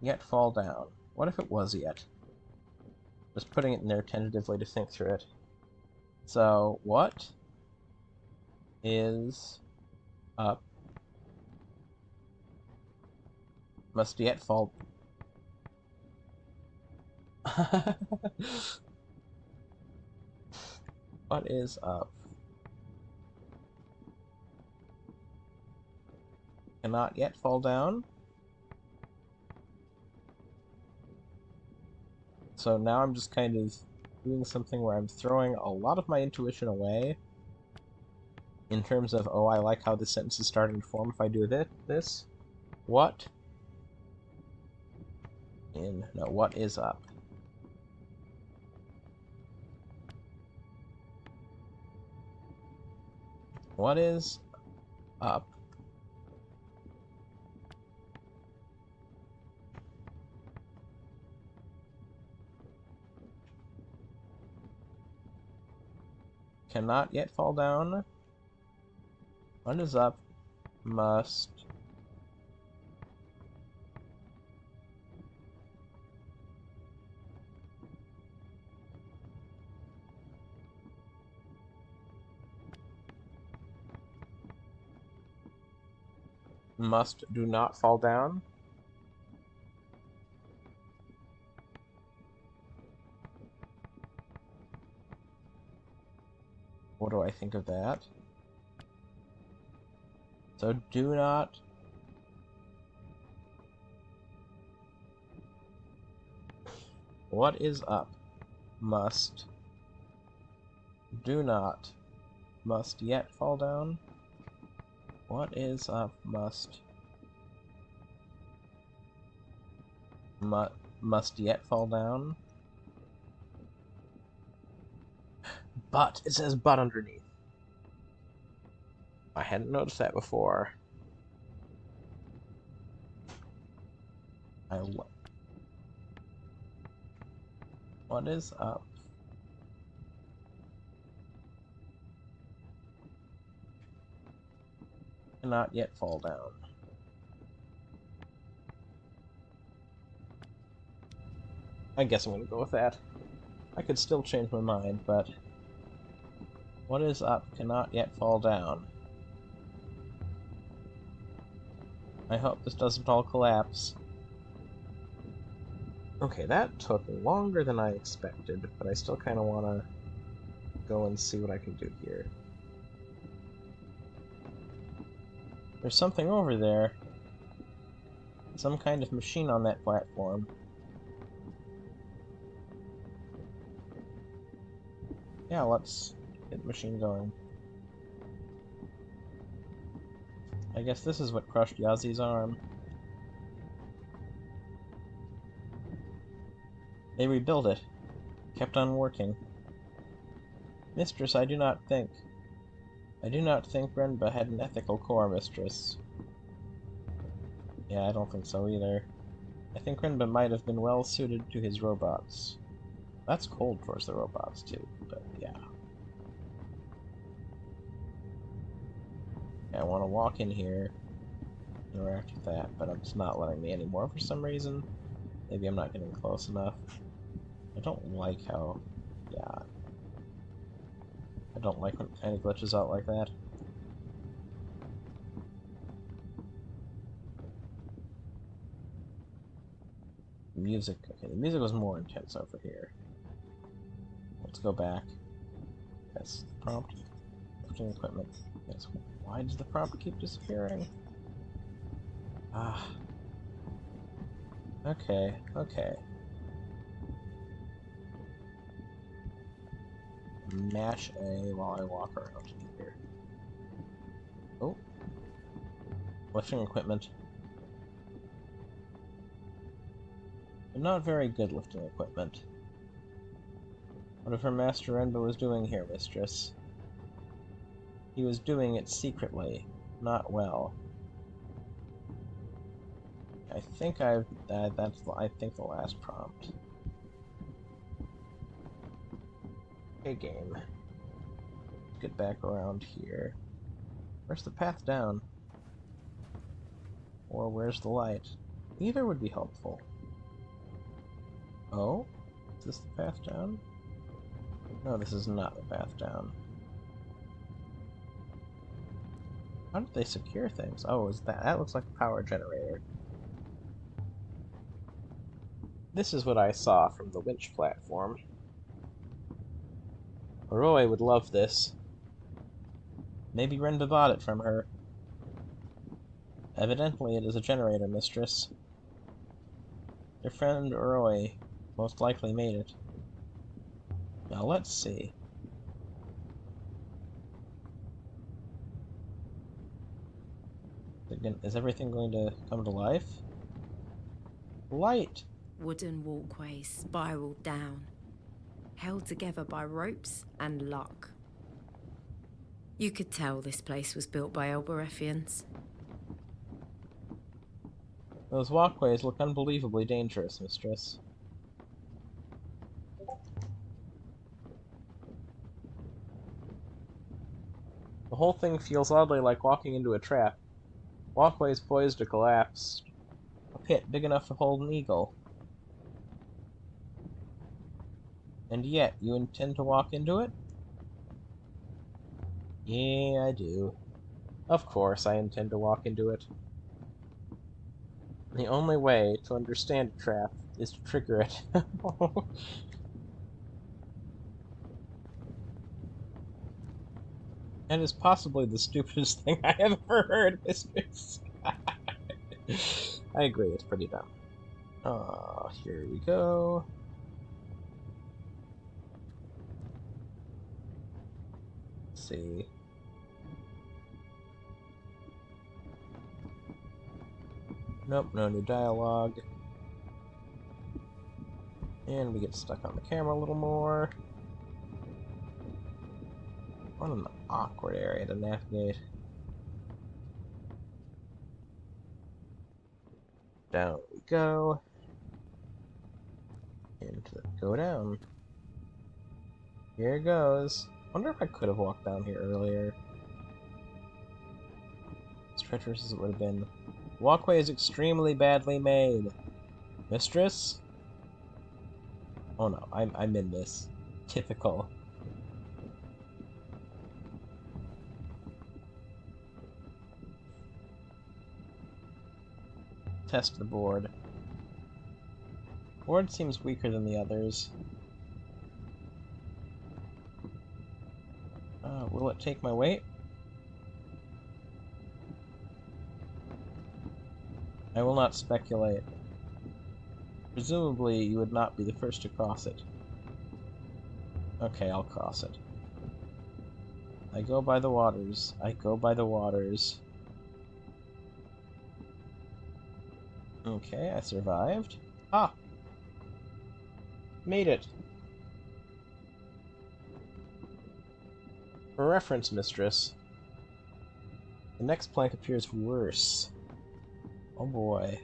Yet fall down. What if it was yet? Just putting it in there tentatively to think through it. So, what is up must yet fall... What is up? Cannot yet fall down? So now I'm just kind of doing something where I'm throwing a lot of my intuition away in terms of, oh, I like how this sentence is starting to form if I do this. What what is up? What is up? Cannot yet fall down? What is up? Must do not fall down? What do I think of that? So do not... What is up? Must do not must yet fall down? What is up? Must yet fall down? But! It says but underneath. I hadn't noticed that before. What is up? Cannot yet fall down. I guess I'm gonna go with that. I could still change my mind, but... What is up cannot yet fall down. I hope this doesn't all collapse. Okay, that took longer than I expected, but I still kind of want to go and see what I can do here. There's something over there. Some kind of machine on that platform. Yeah, let's get the machine going. I guess this is what crushed Yazi's arm. They rebuilt it. Kept on working. Mistress, I do not think Renba had an ethical core, Mistress. Yeah, I don't think so either. I think Renba might have been well suited to his robots. That's cold towards the robots, too, but yeah. I want to walk in here, interact with that, but it's not letting me anymore for some reason. Maybe I'm not getting close enough. I don't like how... yeah. I don't like when it kind of glitches out like that. Music. Okay, the music was more intense over here. Let's go back. That's the prompt. lifting equipment. Yes. Why does the prompt keep disappearing? Ah. Okay, okay. Mash A while I walk around here. Oh. Lifting equipment. But not very good lifting equipment. Whatever Master Renbo was doing here, mistress. He was doing it secretly, not well. I think that's the last prompt. Okay, game. Get back around here. Where's the path down? Or where's the light? Either would be helpful. Oh? Is this the path down? No, this is not the path down. How did they secure things? Oh, is that? That looks like a power generator. This is what I saw from the winch platform. Roy would love this. Maybe Renba bought it from her. Evidently it is a generator, mistress. Your friend Roy most likely made it. Now let's see. Is everything going to come to life? Light! Wooden walkways spiraled down, held together by ropes and luck. You could tell this place was built by Elberethians. Those walkways look unbelievably dangerous, mistress. The whole thing feels oddly like walking into a trap. Walkways poised to collapse. A pit big enough to hold an eagle. And yet, you intend to walk into it? Yeah, I do. Of course I intend to walk into it. The only way to understand a trap is to trigger it. That is possibly the stupidest thing I have ever heard, mistress. I agree, it's pretty dumb. Here we go. Let's see. Nope, no new dialogue. And we get stuck on the camera a little more. What an awkward area to navigate. Down we go. And go down. Here it goes. Wonder if I could have walked down here earlier. As treacherous as it would have been. Walkway is extremely badly made. Mistress? Oh no, I'm in this. Typical. Test the board. Board seems weaker than the others. Will it take my weight? I will not speculate. Presumably, you would not be the first to cross it. Okay, I'll cross it. I go by the waters. I go by the waters. Okay, I survived. Ah! Made it! For reference, mistress, the next plank appears worse. Oh boy.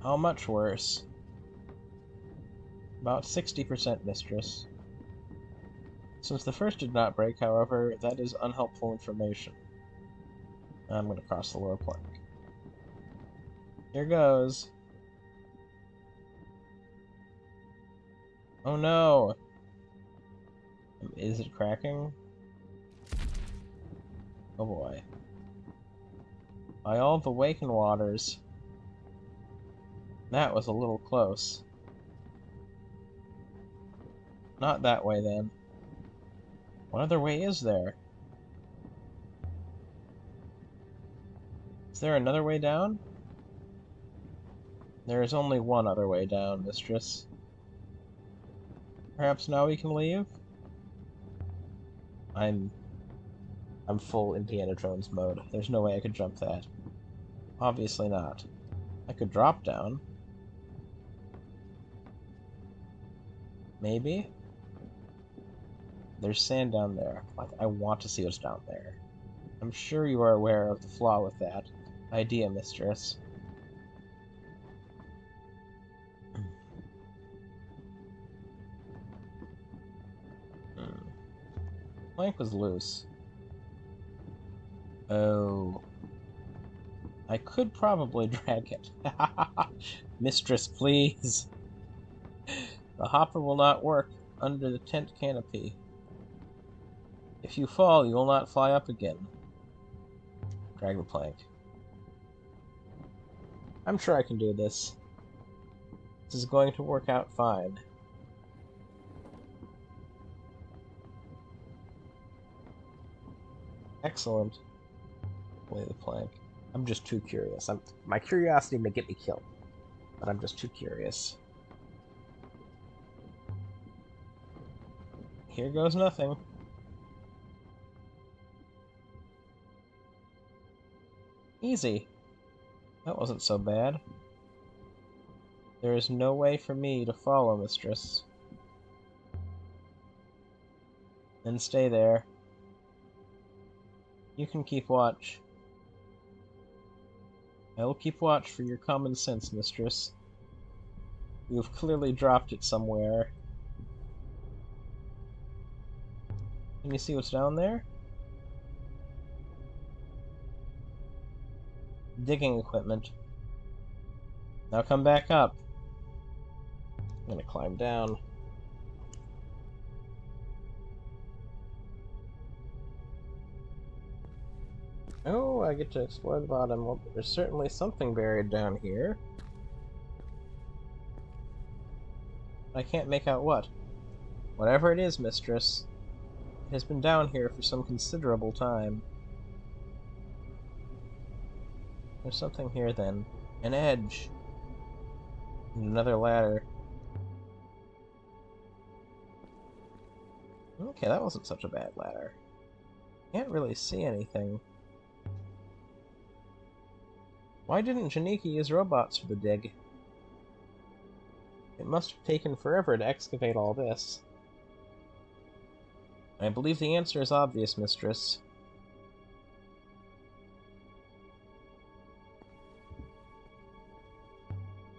How much worse? About 60%, mistress. Since the first did not break, however, that is unhelpful information. I'm going to cross the lower plank. Here goes. Oh no! Is it cracking? Oh boy. By all the Waken Waters. That was a little close. Not that way, then. What other way is there? Is there another way down? There is only one other way down, mistress. Perhaps now we can leave? I'm full Indiana Jones mode. There's no way I could jump that. Obviously not. I could drop down. Maybe? There's sand down there. Like, I want to see what's down there. I'm sure you are aware of the flaw with that idea, mistress. Plank was loose. Oh. I could probably drag it. Mistress, please. The hopper will not work under the tent canopy. If you fall, you will not fly up again. Drag the plank. I'm sure I can do this. This is going to work out fine. Excellent. Lay the plank. I'm just too curious. My curiosity may get me killed, but I'm just too curious. Here goes nothing. Easy. That wasn't so bad. There is no way for me to follow, mistress. Then stay there. You can keep watch. I will keep watch for your common sense, mistress. You have clearly dropped it somewhere. Can you see what's down there? Digging equipment. Now come back up. I'm gonna climb down. Oh, I get to explore the bottom. Well, there's certainly something buried down here. I can't make out what. Whatever it is, mistress, it has been down here for some considerable time. There's something here, then. An edge. And another ladder. Okay, that wasn't such a bad ladder. Can't really see anything. Why didn't Janiki use robots for the dig? It must have taken forever to excavate all this. I believe the answer is obvious, mistress.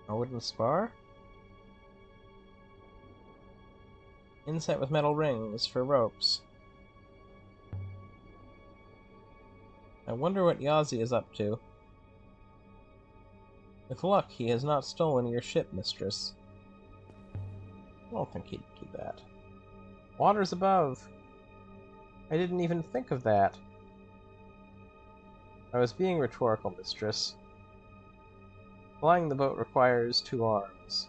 A wooden spar? Inset with metal rings for ropes. I wonder what Yazi is up to. With luck, he has not stolen your ship, mistress. I don't think he'd do that. Waters above! I didn't even think of that. I was being rhetorical, mistress. Flying the boat requires 2 arms.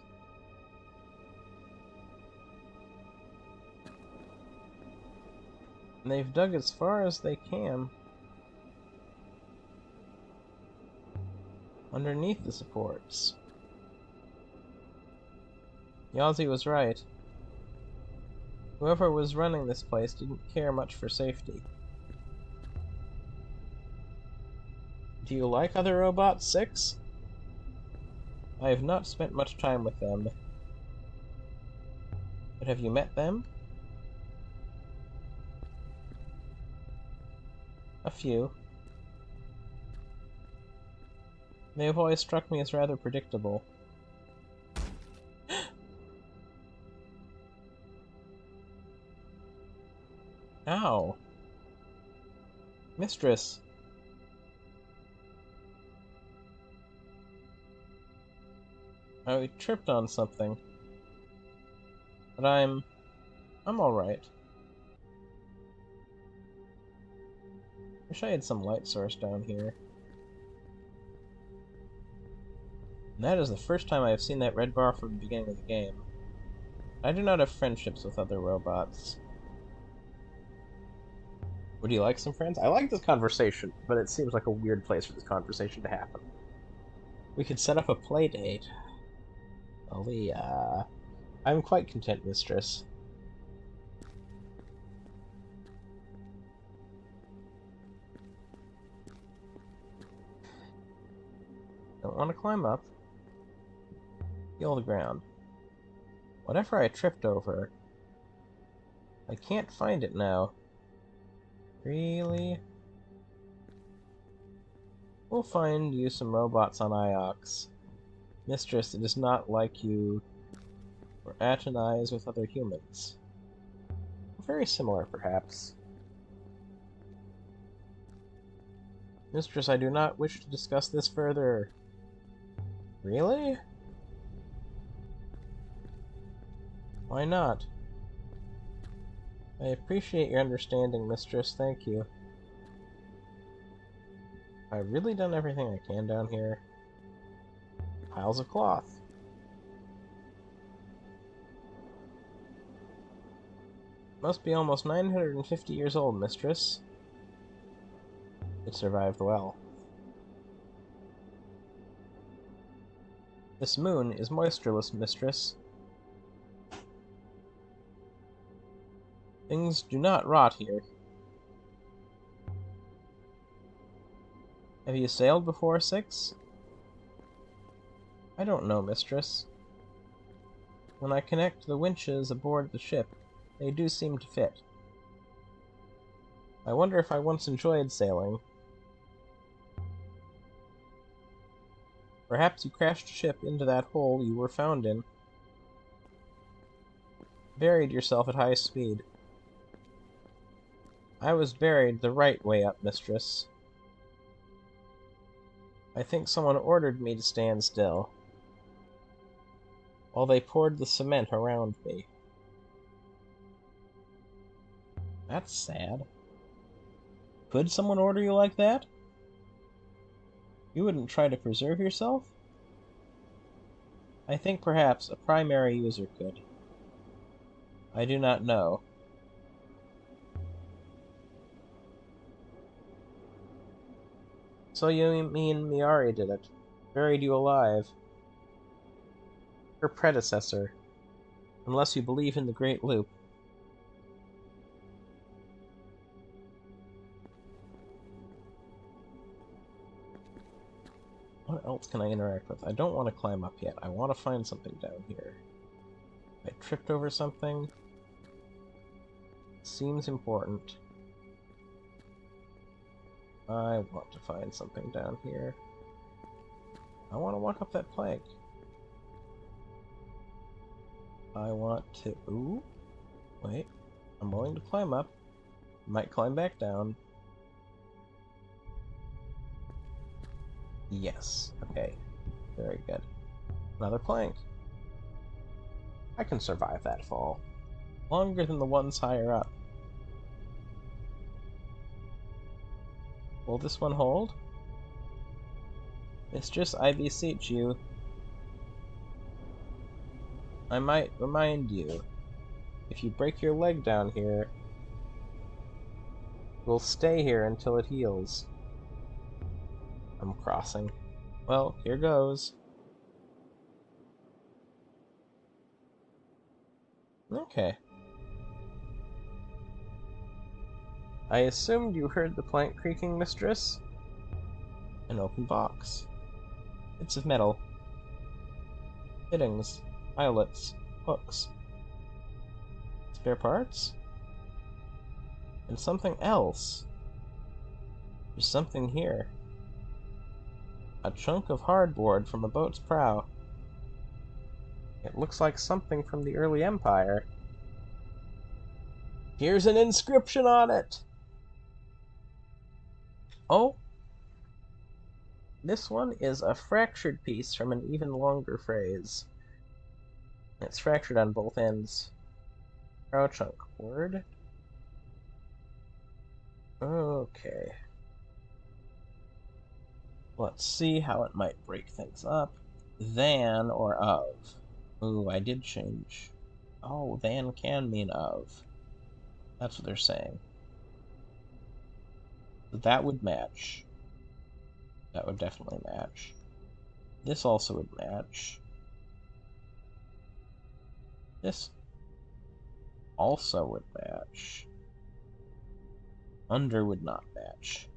And they've dug as far as they can. Underneath the supports. Yazi was right. Whoever was running this place didn't care much for safety. Do you like other robots, 6? I have not spent much time with them. But have you met them? A few. They have always struck me as rather predictable. Ow! Mistress! I tripped on something. But I'm alright. Wish I had some light source down here. And that is the first time I have seen that red bar from the beginning of the game. I do not have friendships with other robots. Would you like some friends? I like this conversation, but it seems like a weird place for this conversation to happen. We could set up a play date. Aaliyah. I'm quite content, mistress. Don't want to climb up. Feel the ground. Whatever I tripped over, I can't find it now. Really? We'll find you some robots on Iox. Mistress, it is not like you fraternize with other humans. Very similar, perhaps. Mistress, I do not wish to discuss this further. Really? Why not? I appreciate your understanding, mistress. Thank you. I've really done everything I can down here. Piles of cloth. Must be almost 950 years old, mistress. It survived well. This moon is moistureless, mistress. Things do not rot here. Have you sailed before, Six? I don't know, mistress. When I connect the winches aboard the ship, they do seem to fit. I wonder if I once enjoyed sailing. Perhaps you crashed a ship into that hole you were found in. Buried yourself at high speed. I was buried the right way up, mistress. I think someone ordered me to stand still, while they poured the cement around me. That's sad. Could someone order you like that? You wouldn't try to preserve yourself? I think perhaps a primary user could. I do not know. So you mean Miari did it? Buried you alive? Her predecessor. Unless you believe in the Great Loop. What else can I interact with? I don't want to climb up yet. I want to find something down here. I tripped over something. Seems important. I want to find something down here. I want to walk up that plank. I want to... Ooh. Wait. I'm willing to climb up. Might climb back down. Yes. Okay. Very good. Another plank. I can survive that fall. Longer than the ones higher up. Will this one hold? Mistress, I beseech you. I might remind you, if you break your leg down here, we'll stay here until it heals. I'm crossing. Well, here goes. Okay. I assumed you heard the plank creaking, mistress? An open box. Bits of metal. Fittings. Eyelets. Hooks. Spare parts? And something else. There's something here. A chunk of hardboard from a boat's prow. It looks like something from the early Empire. Here's an inscription on it! Oh! This one is a fractured piece from an even longer phrase. It's fractured on both ends. Prow chunk. Word? Okay. Let's see how it might break things up. Than or of. Ooh, I did change. Oh, than can mean of. That's what they're saying. That would match. That would definitely match. This also would match. This also would match. Under would not match.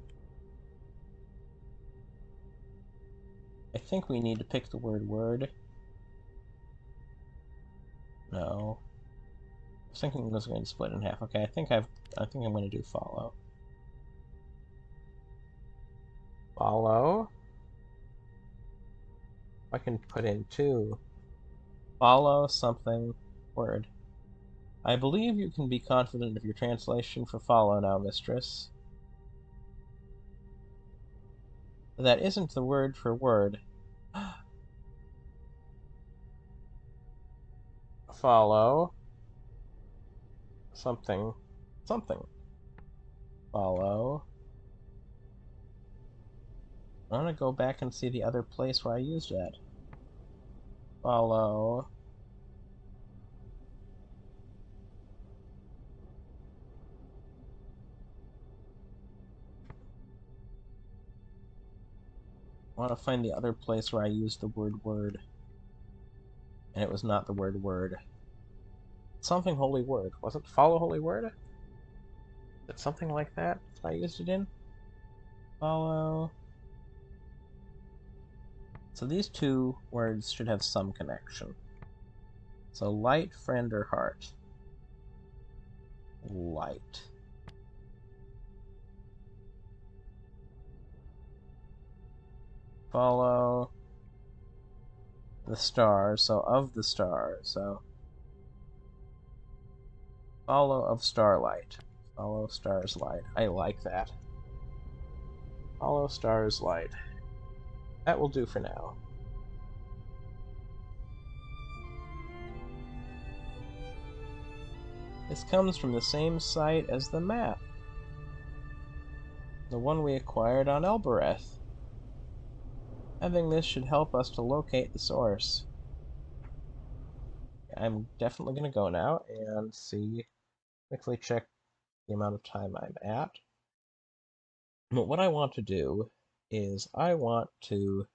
I think we need to pick the word. No. I was thinking it was going to split in half. Okay, I think I'm going to do follow. Follow. I can put in 2. Follow something word. I believe you can be confident of your translation for follow now, mistress. That isn't the word for word. Follow. Something. Something. Follow. I want to go back and see the other place where I used that. Follow. I want to find the other place where I used the word. And it was not the word. Something holy word. Was it follow holy word? Is it something like that I used it in? Follow. So these 2 words should have some connection. So light, friend, or heart. Light. Follow the stars, so of the stars, so follow of starlight. Follow stars light. I like that. Follow stars light. That will do for now. This comes from the same site as the map. The one we acquired on Elbereth. Having this should help us to locate the source. I'm definitely going to go now and quickly check the amount of time I'm at. But what I want to do is I want to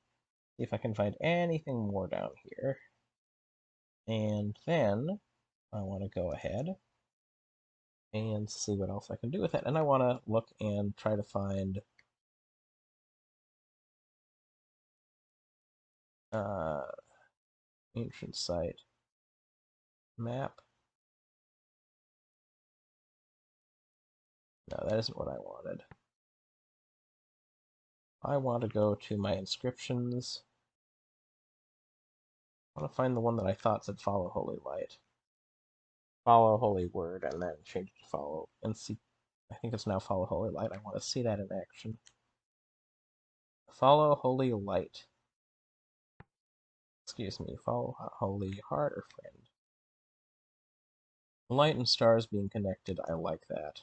see if I can find anything more down here. And then I want to go ahead and see what else I can do with it. And I want to look and try to find ancient site map. No, that isn't what I wanted. I want to go to my inscriptions. I want to find the one that I thought said follow holy light. Follow holy word, and then change it to follow, and see. I think it's now follow holy light. I want to see that in action. Follow holy light. Excuse me, follow holy heart or friend. Light and stars being connected, I like that.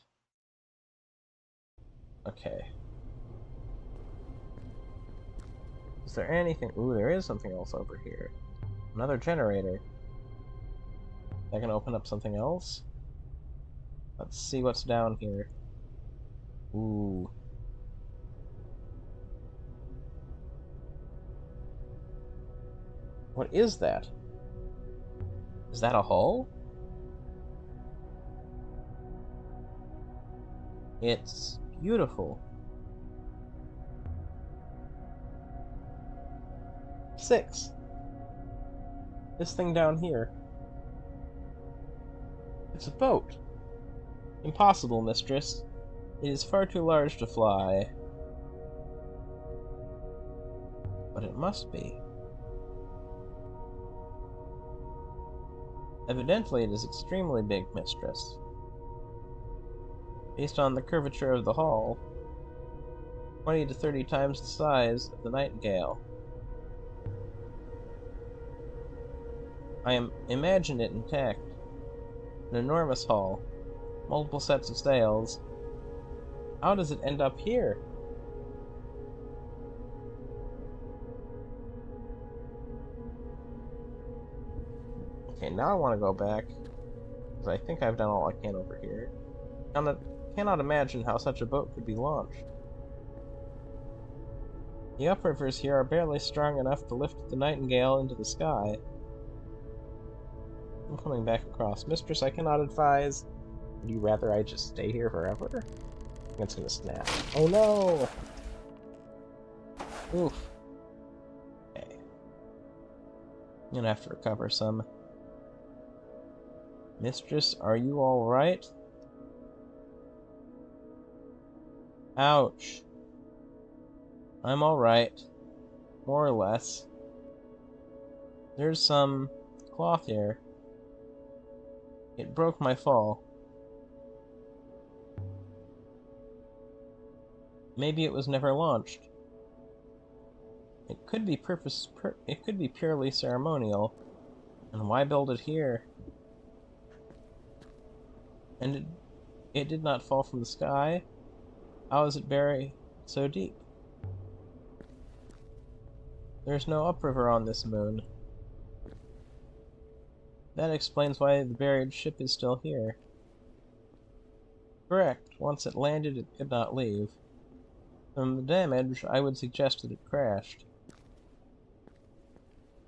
Okay. Is there anything? Ooh, there is something else over here. Another generator. I can open up something else? Let's see what's down here. Ooh. What is that? Is that a hull? It's beautiful. 6. This thing down here. It's a boat. Impossible, mistress. It is far too large to fly. But it must be. Evidently it is extremely big, mistress. Based on the curvature of the hull, 20 to 30 times the size of the Nightingale. Imagine it intact. An enormous hull, multiple sets of sails. How does it end up here? Okay, now I want to go back, because I think I've done all I can over here. I cannot imagine how such a boat could be launched. The uprivers here are barely strong enough to lift the nightingale into the sky. I'm coming back across. Mistress, I cannot advise. Would you rather I just stay here forever? It's gonna snap. Oh no! Oof. Okay. I'm gonna have to recover some. Mistress, are you alright? Ouch. I'm alright. More or less. There's some cloth here. It broke my fall. Maybe it was never launched. It could be it could be purely ceremonial. And why build it here? And it did not fall from the sky. How is it buried so deep? There's no upriver on this moon. That explains why the buried ship is still here. Correct. Once it landed, it could not leave. From the damage, I would suggest that it crashed.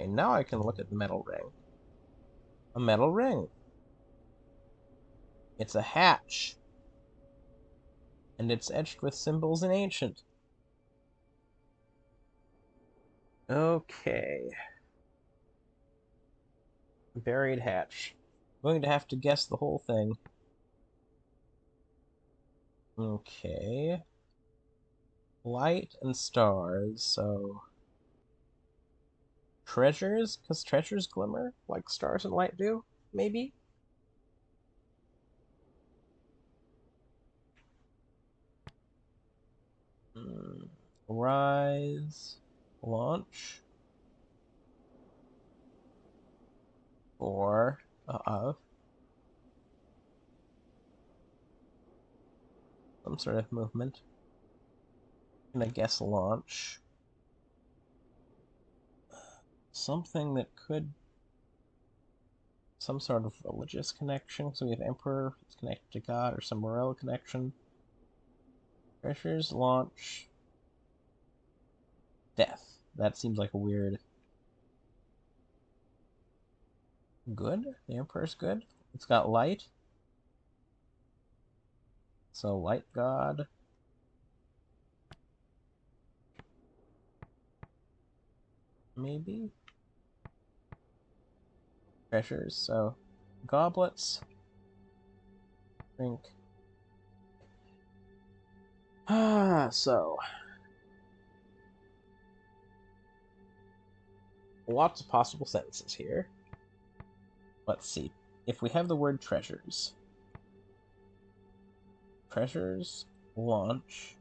And now I can look at the metal ring. A metal ring. It's a hatch. And it's etched with symbols in ancient. Okay. Buried hatch. I'm going to have to guess the whole thing. Okay. Light and stars, so... Treasures? Because treasures glimmer, like stars and light do? Maybe? Rise. Launch. Or... some sort of movement. I'm gonna guess launch. Something that could... some sort of religious connection. So we have Emperor, it's connected to God, or some royal connection. Treasures, launch... death. That seems like a weird... good? The Emperor's good? It's got light. So light god. Maybe? Treasures, so... goblets. Drink. So... lots of possible sentences here. Let's see. If we have the word treasures... treasures, launch...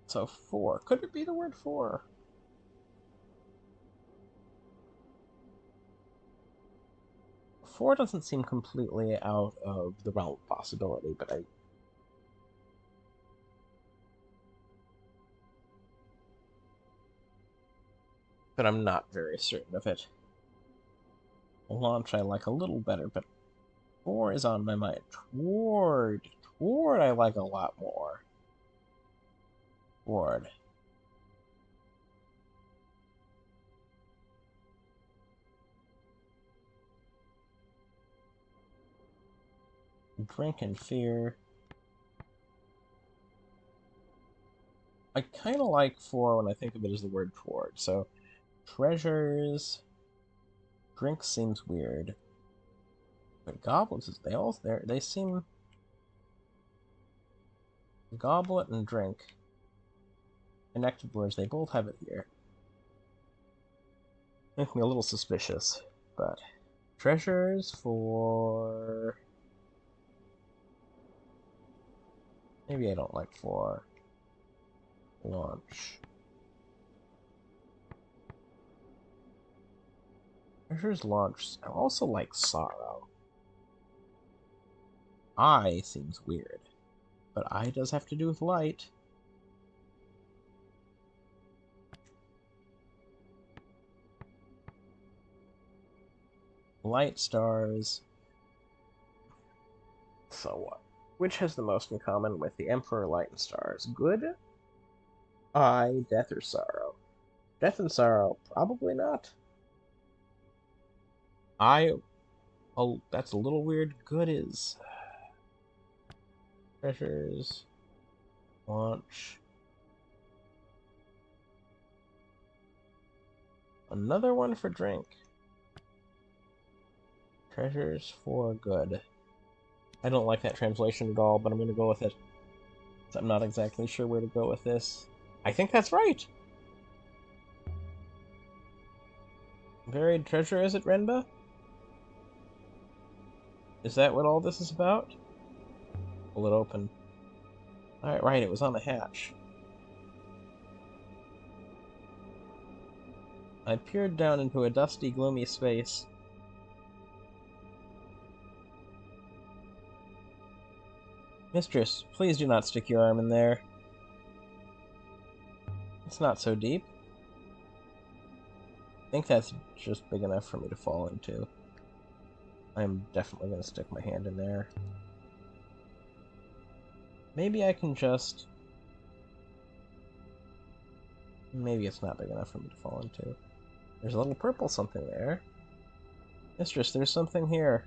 so 4. Could it be the word 4? Four doesn't seem completely out of the realm of possibility, but I'm not very certain of it. Launch I like a little better, but 4 is on my mind. Toward I like a lot more. Toward. Drink and fear. I kind of like 4 when I think of it as the word toward. So, treasures. Drink seems weird. But goblets, they seem... goblet and drink. Connected words, they both have it here. Make me a little suspicious, but... treasures for... maybe I don't like 4. Launch. Treasures launch. I also like sorrow. I seems weird, but I does have to do with light. Light stars. So, which has the most in common with the Emperor, Light, and Stars? Good, I, death, or sorrow? Death and sorrow, probably not. Oh, that's a little weird. Good is treasures, launch. Another one for drink. Treasures for good. I don't like that translation at all, but I'm going to go with it. So I'm not exactly sure where to go with this. I think that's right! Buried treasure, is it, Renba? Is that what all this is about? Pull it open. Alright, right, it was on the hatch. I peered down into a dusty, gloomy space. Mistress, please do not stick your arm in there. It's not so deep. I think that's just big enough for me to fall into. I'm definitely going to stick my hand in there. Maybe I can just... Maybe it's not big enough for me to fall into. There's a little purple something there. Mistress, there's something here.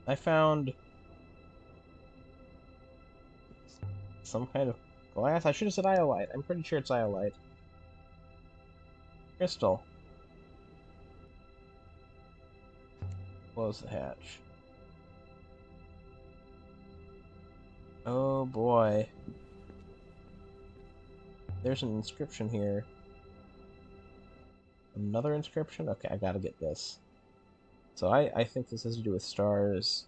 I found... some kind of glass. I should have said iolite. I'm pretty sure it's iolite. Crystal. Close the hatch. Oh boy. There's an inscription here. Another inscription? Okay, I gotta get this. So I think this has to do with stars.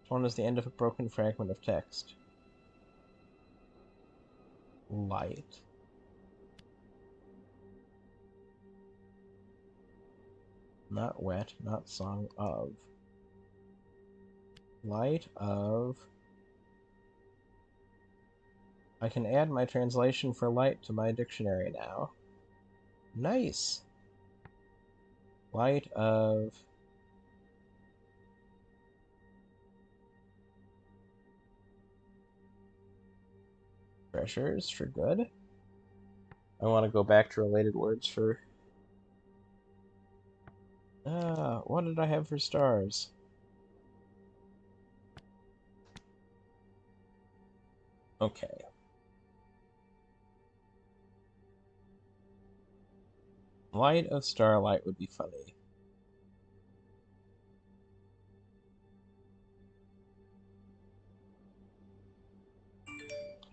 This one is the end of a broken fragment of text. Light. Not wet, not song of. Light of... I can add my translation for light to my dictionary now. Nice! Light of... treasures for good. I want to go back to related words for... what did I have for stars? Okay. Light of starlight would be funny.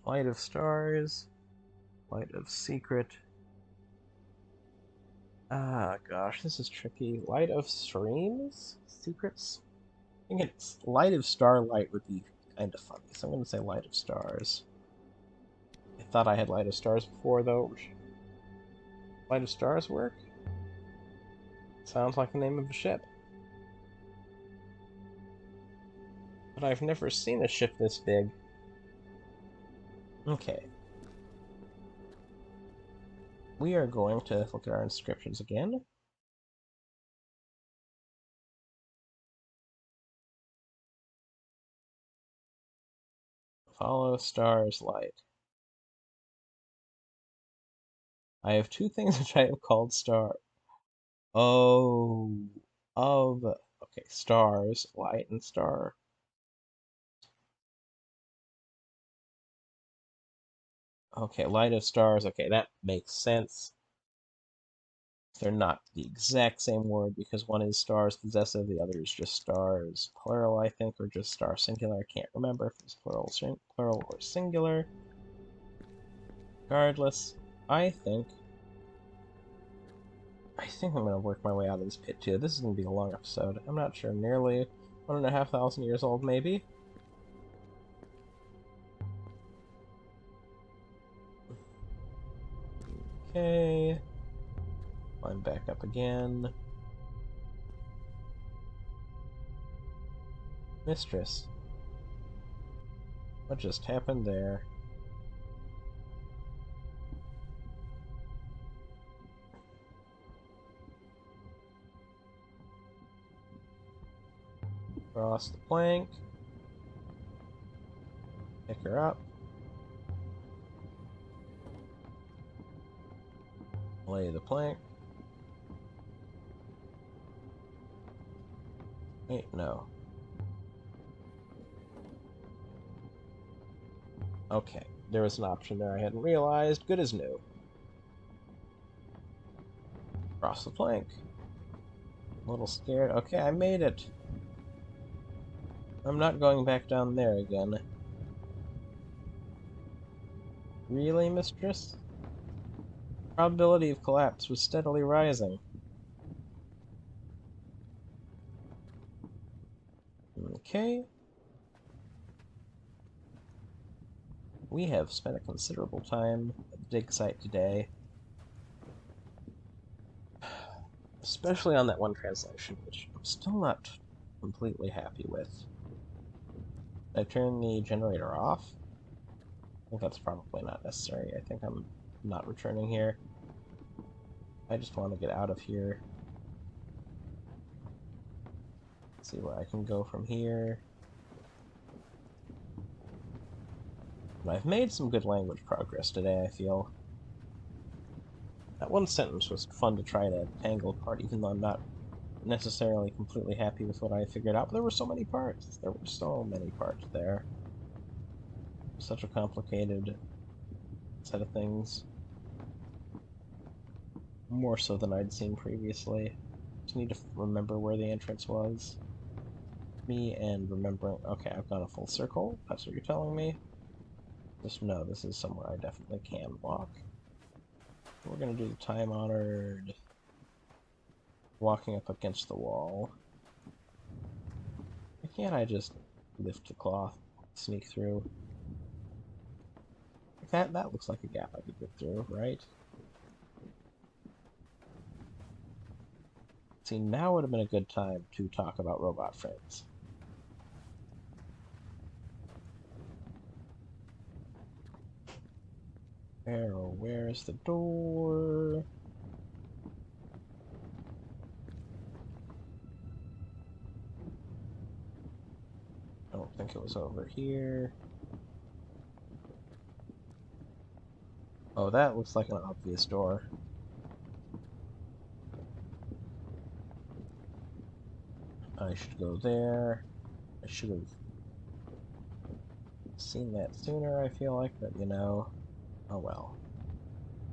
Light of stars. Light of secret. Ah, gosh, this is tricky. Light of streams? Secrets? I think it's light of starlight would be kind of funny, so I'm going to say light of stars. I thought I had light of stars before, though. Light of stars work? Sounds like the name of a ship. But I've never seen a ship this big. Okay. We are going to look at our inscriptions again. Follow stars light. I have two things which I have called star. Oh, of... Okay, stars, light, and star. Okay, light of stars. Okay, that makes sense. They're not the exact same word because one is stars possessive, the other is just stars plural, I think, or just star singular. I can't remember if it's plural or singular. Regardless, I think I'm gonna work my way out of this pit too. This is gonna be a long episode. I'm not sure. Nearly 1,500 years old, maybe. Okay. Climb back up again. Mistress. What just happened there? Cross the plank. Pick her up. Lay the plank. Wait, no. Okay, there was an option there I hadn't realized. Good as new. Cross the plank. A little scared. Okay, I made it. I'm not going back down there again. Really, mistress? Probability of collapse was steadily rising. Okay. We have spent a considerable time at the dig site today. Especially on that one translation, which I'm still not completely happy with. Did I turn the generator off? I think that's probably not necessary. I think I'm not returning here. I just want to get out of here. See where I can go from here. But I've made some good language progress today, I feel. That one sentence was fun to try to tangle apart, even though I'm not necessarily completely happy with what I figured out. But there were so many parts. There were so many parts there. Such a complicated set of things. More so than I'd seen previously. Just need to remember where the entrance was. Me and remembering... Okay, I've gone a full circle. That's what you're telling me. Just know this is somewhere I definitely can walk. We're gonna do the time-honored walking up against the wall. Why can't I just lift the cloth, sneak through? That looks like a gap I could get through, right? See, now would have been a good time to talk about robot friends. Where's the door? I don't think it was over here. Oh, that looks like an obvious door. I should go there. I should have seen that sooner, I feel like, but you know, oh well.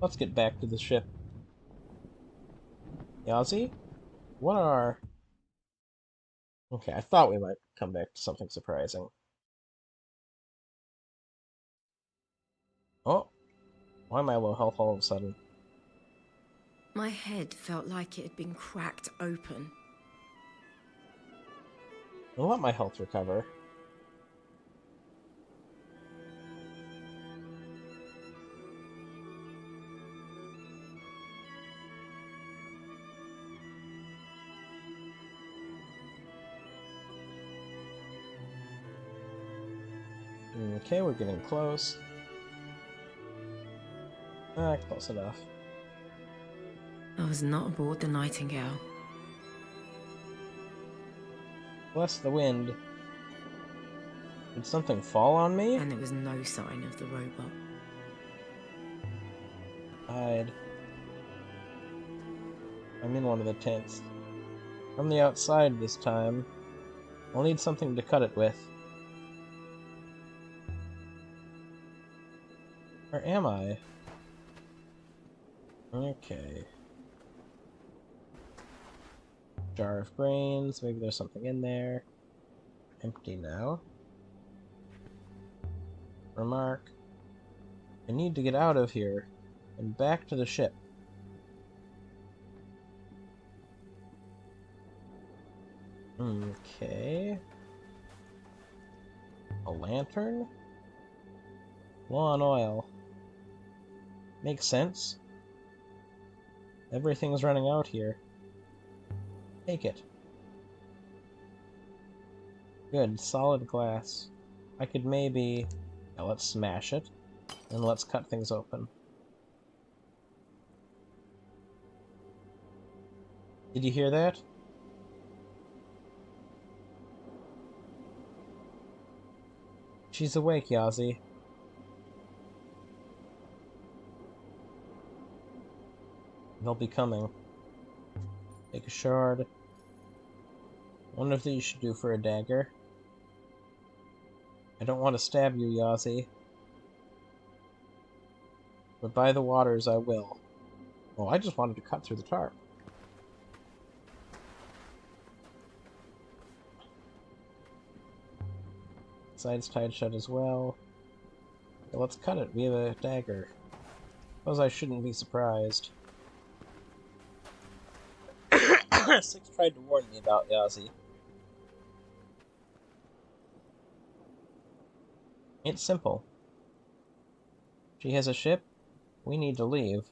Let's get back to the ship. Yazzie? What are... Okay, I thought we might come back to something surprising. Oh, why am I low health all of a sudden? My head felt like it had been cracked open. I'll let my health recover. Okay, we're getting close. Ah, close enough. I was not aboard the Nightingale. Bless the wind. Did something fall on me? And there was no sign of the robot. Hide. I'm in one of the tents. From the outside this time. I'll need something to cut it with. Where am I? Okay. Jar of grains. Maybe there's something in there. Empty now. Remark. I need to get out of here and back to the ship. Okay. A lantern? Low on oil. Makes sense. Everything's running out here. Take it. Good, solid glass. I could maybe... Now let's smash it, and let's cut things open. Did you hear that? She's awake, Yazi. They'll be coming. Take a shard. One of these should do for a dagger. I don't want to stab you, Yazi. But by the waters I will. Oh, I just wanted to cut through the tarp. Side's tied shut as well. Okay, let's cut it via the dagger. Suppose I shouldn't be surprised. Six tried to warn me about Yazi. It's simple. She has a ship. We need to leave.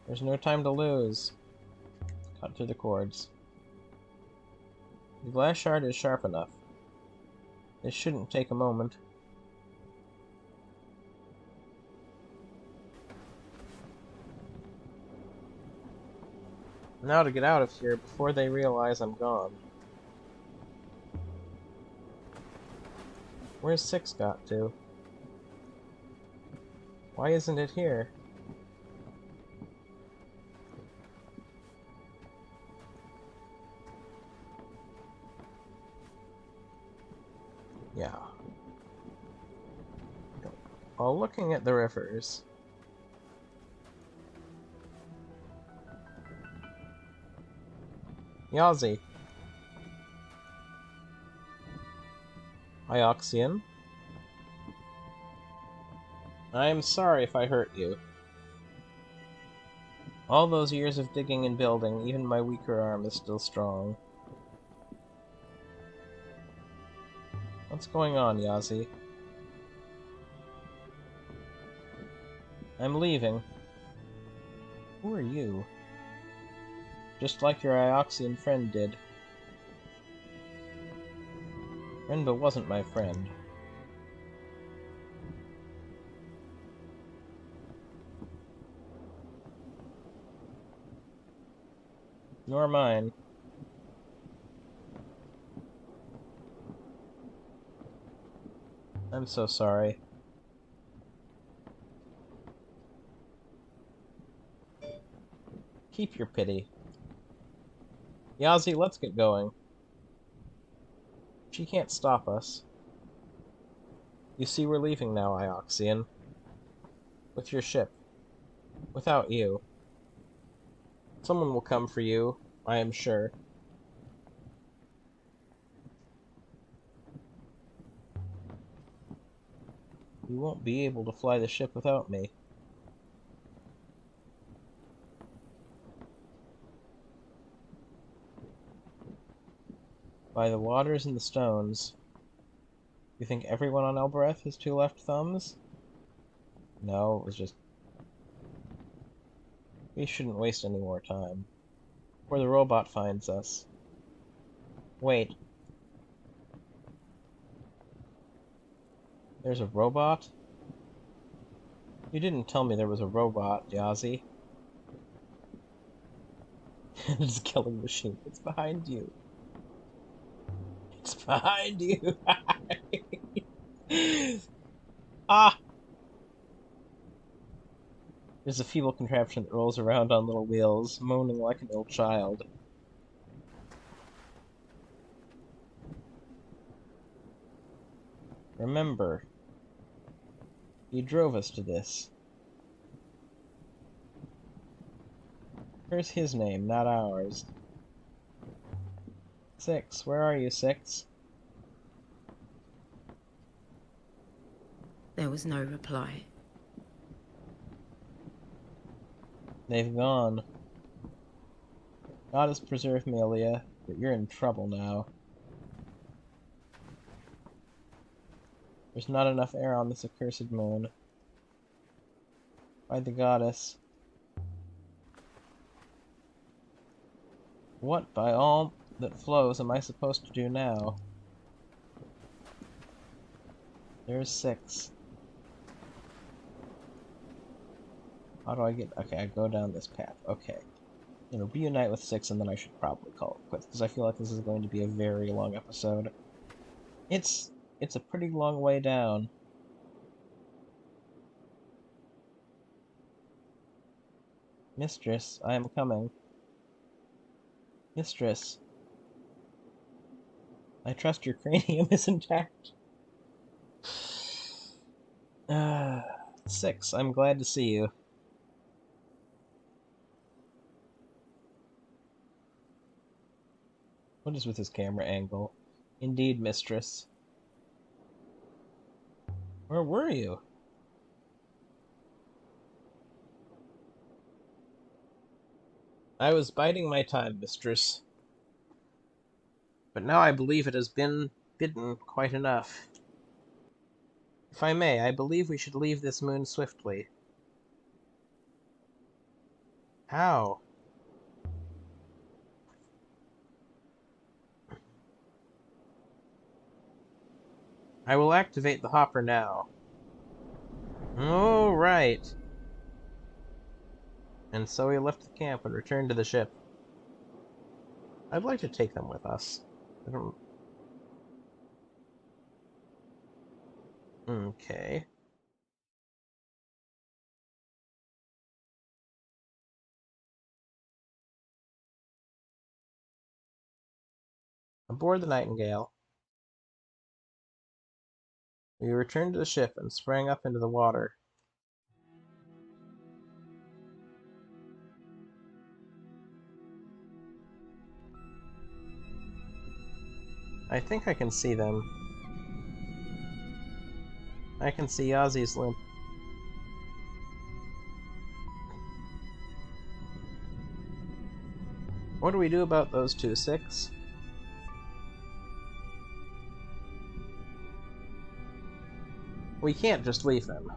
There's no time to lose. Cut through the cords. The glass shard is sharp enough. This shouldn't take a moment. Now to get out of here before they realize I'm gone. Where's Six got to? Why isn't it here? Yeah. While looking at the rivers, Yazi. Ioxian. I am sorry if I hurt you. All those years of digging and building, even my weaker arm is still strong. What's going on, Yazi? I'm leaving. Who are you? Just like your Ioxian friend did. Renba wasn't my friend. Nor mine. I'm so sorry. Keep your pity. Yazi, let's get going. She can't stop us. You see, we're leaving now, Ioxian. With your ship. Without you. Someone will come for you, I am sure. You won't be able to fly the ship without me. By the waters and the stones. You think everyone on Elbereth has two left thumbs? No, it was just... We shouldn't waste any more time. Before the robot finds us. Wait. There's a robot? You didn't tell me there was a robot, Yazi. It's a killing machine. It's behind you. It's behind you. Ah! There's a feeble contraption that rolls around on little wheels, moaning like an ill child. Remember, he drove us to this. Where's his name, not ours? Six, where are you, Six? There was no reply. They've gone. God has preserved me, Aaliyah, but you're in trouble now. There's not enough air on this accursed moon. By the goddess. What, by all that flows, am I supposed to do now? There's Six. How do I get... Okay, I go down this path. Okay. reunite with 6, and then I should probably call it quits, because I feel like this is going to be a very long episode. It's a pretty long way down. Mistress, I am coming. Mistress, I trust your cranium is intact. 6, I'm glad to see you. What is with his camera angle? Indeed, mistress. Where were you? I was biding my time, mistress. But now I believe it has been bidden quite enough. If I may, I believe we should leave this moon swiftly. How? I will activate the hopper now. Oh, right. And so we left the camp and returned to the ship. I'd like to take them with us. I don't... Okay. Aboard the Nightingale, we returned to the ship and sprang up into the water. I think I can see them. I can see Ozzy's limp. What do we do about those two, 6? We can't just leave them.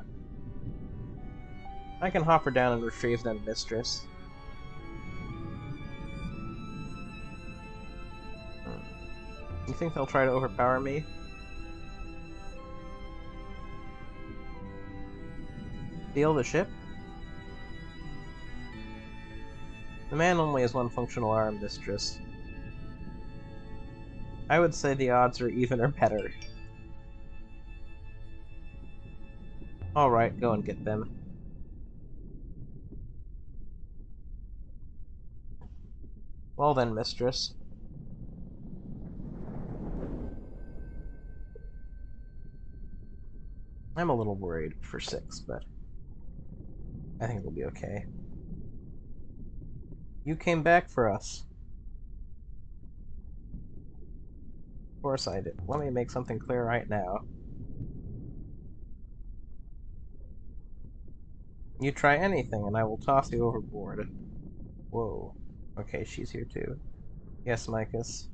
I can hopper down and retrieve them, mistress. You think they'll try to overpower me? Steal the ship? The man only has one functional arm, mistress. I would say the odds are even or better. Alright, go and get them. Well then, mistress. I'm a little worried for 6, but I think it'll be okay. You came back for us. Of course I did. Let me make something clear right now. You try anything, and I will toss you overboard. Whoa. Okay, she's here too. Yes, Micus.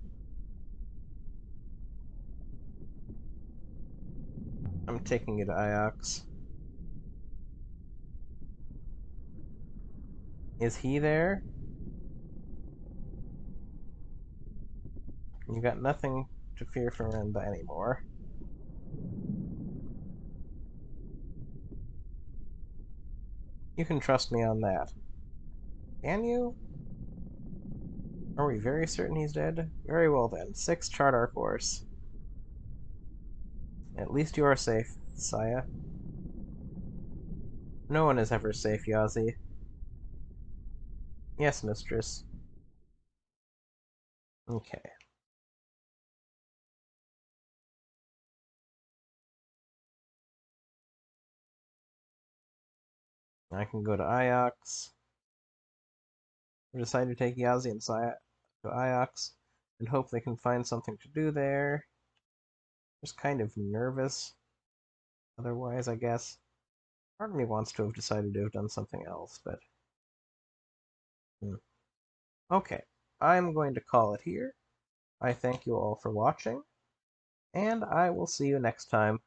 I'm taking you to Iox. Is he there? You got nothing to fear from him anymore. You can trust me on that. Can you? Are we very certain he's dead? Very well then. 6, chart our course. At least you are safe, Saya. No one is ever safe, Yazi. Yes, mistress. Okay. I can go to Iox. We decide to take Yazi and Saya to Iox and hope they can find something to do there. Just kind of nervous. Otherwise, I guess. Part of me wants to have decided to have done something else, but... Okay. I'm going to call it here. I thank you all for watching, and I will see you next time.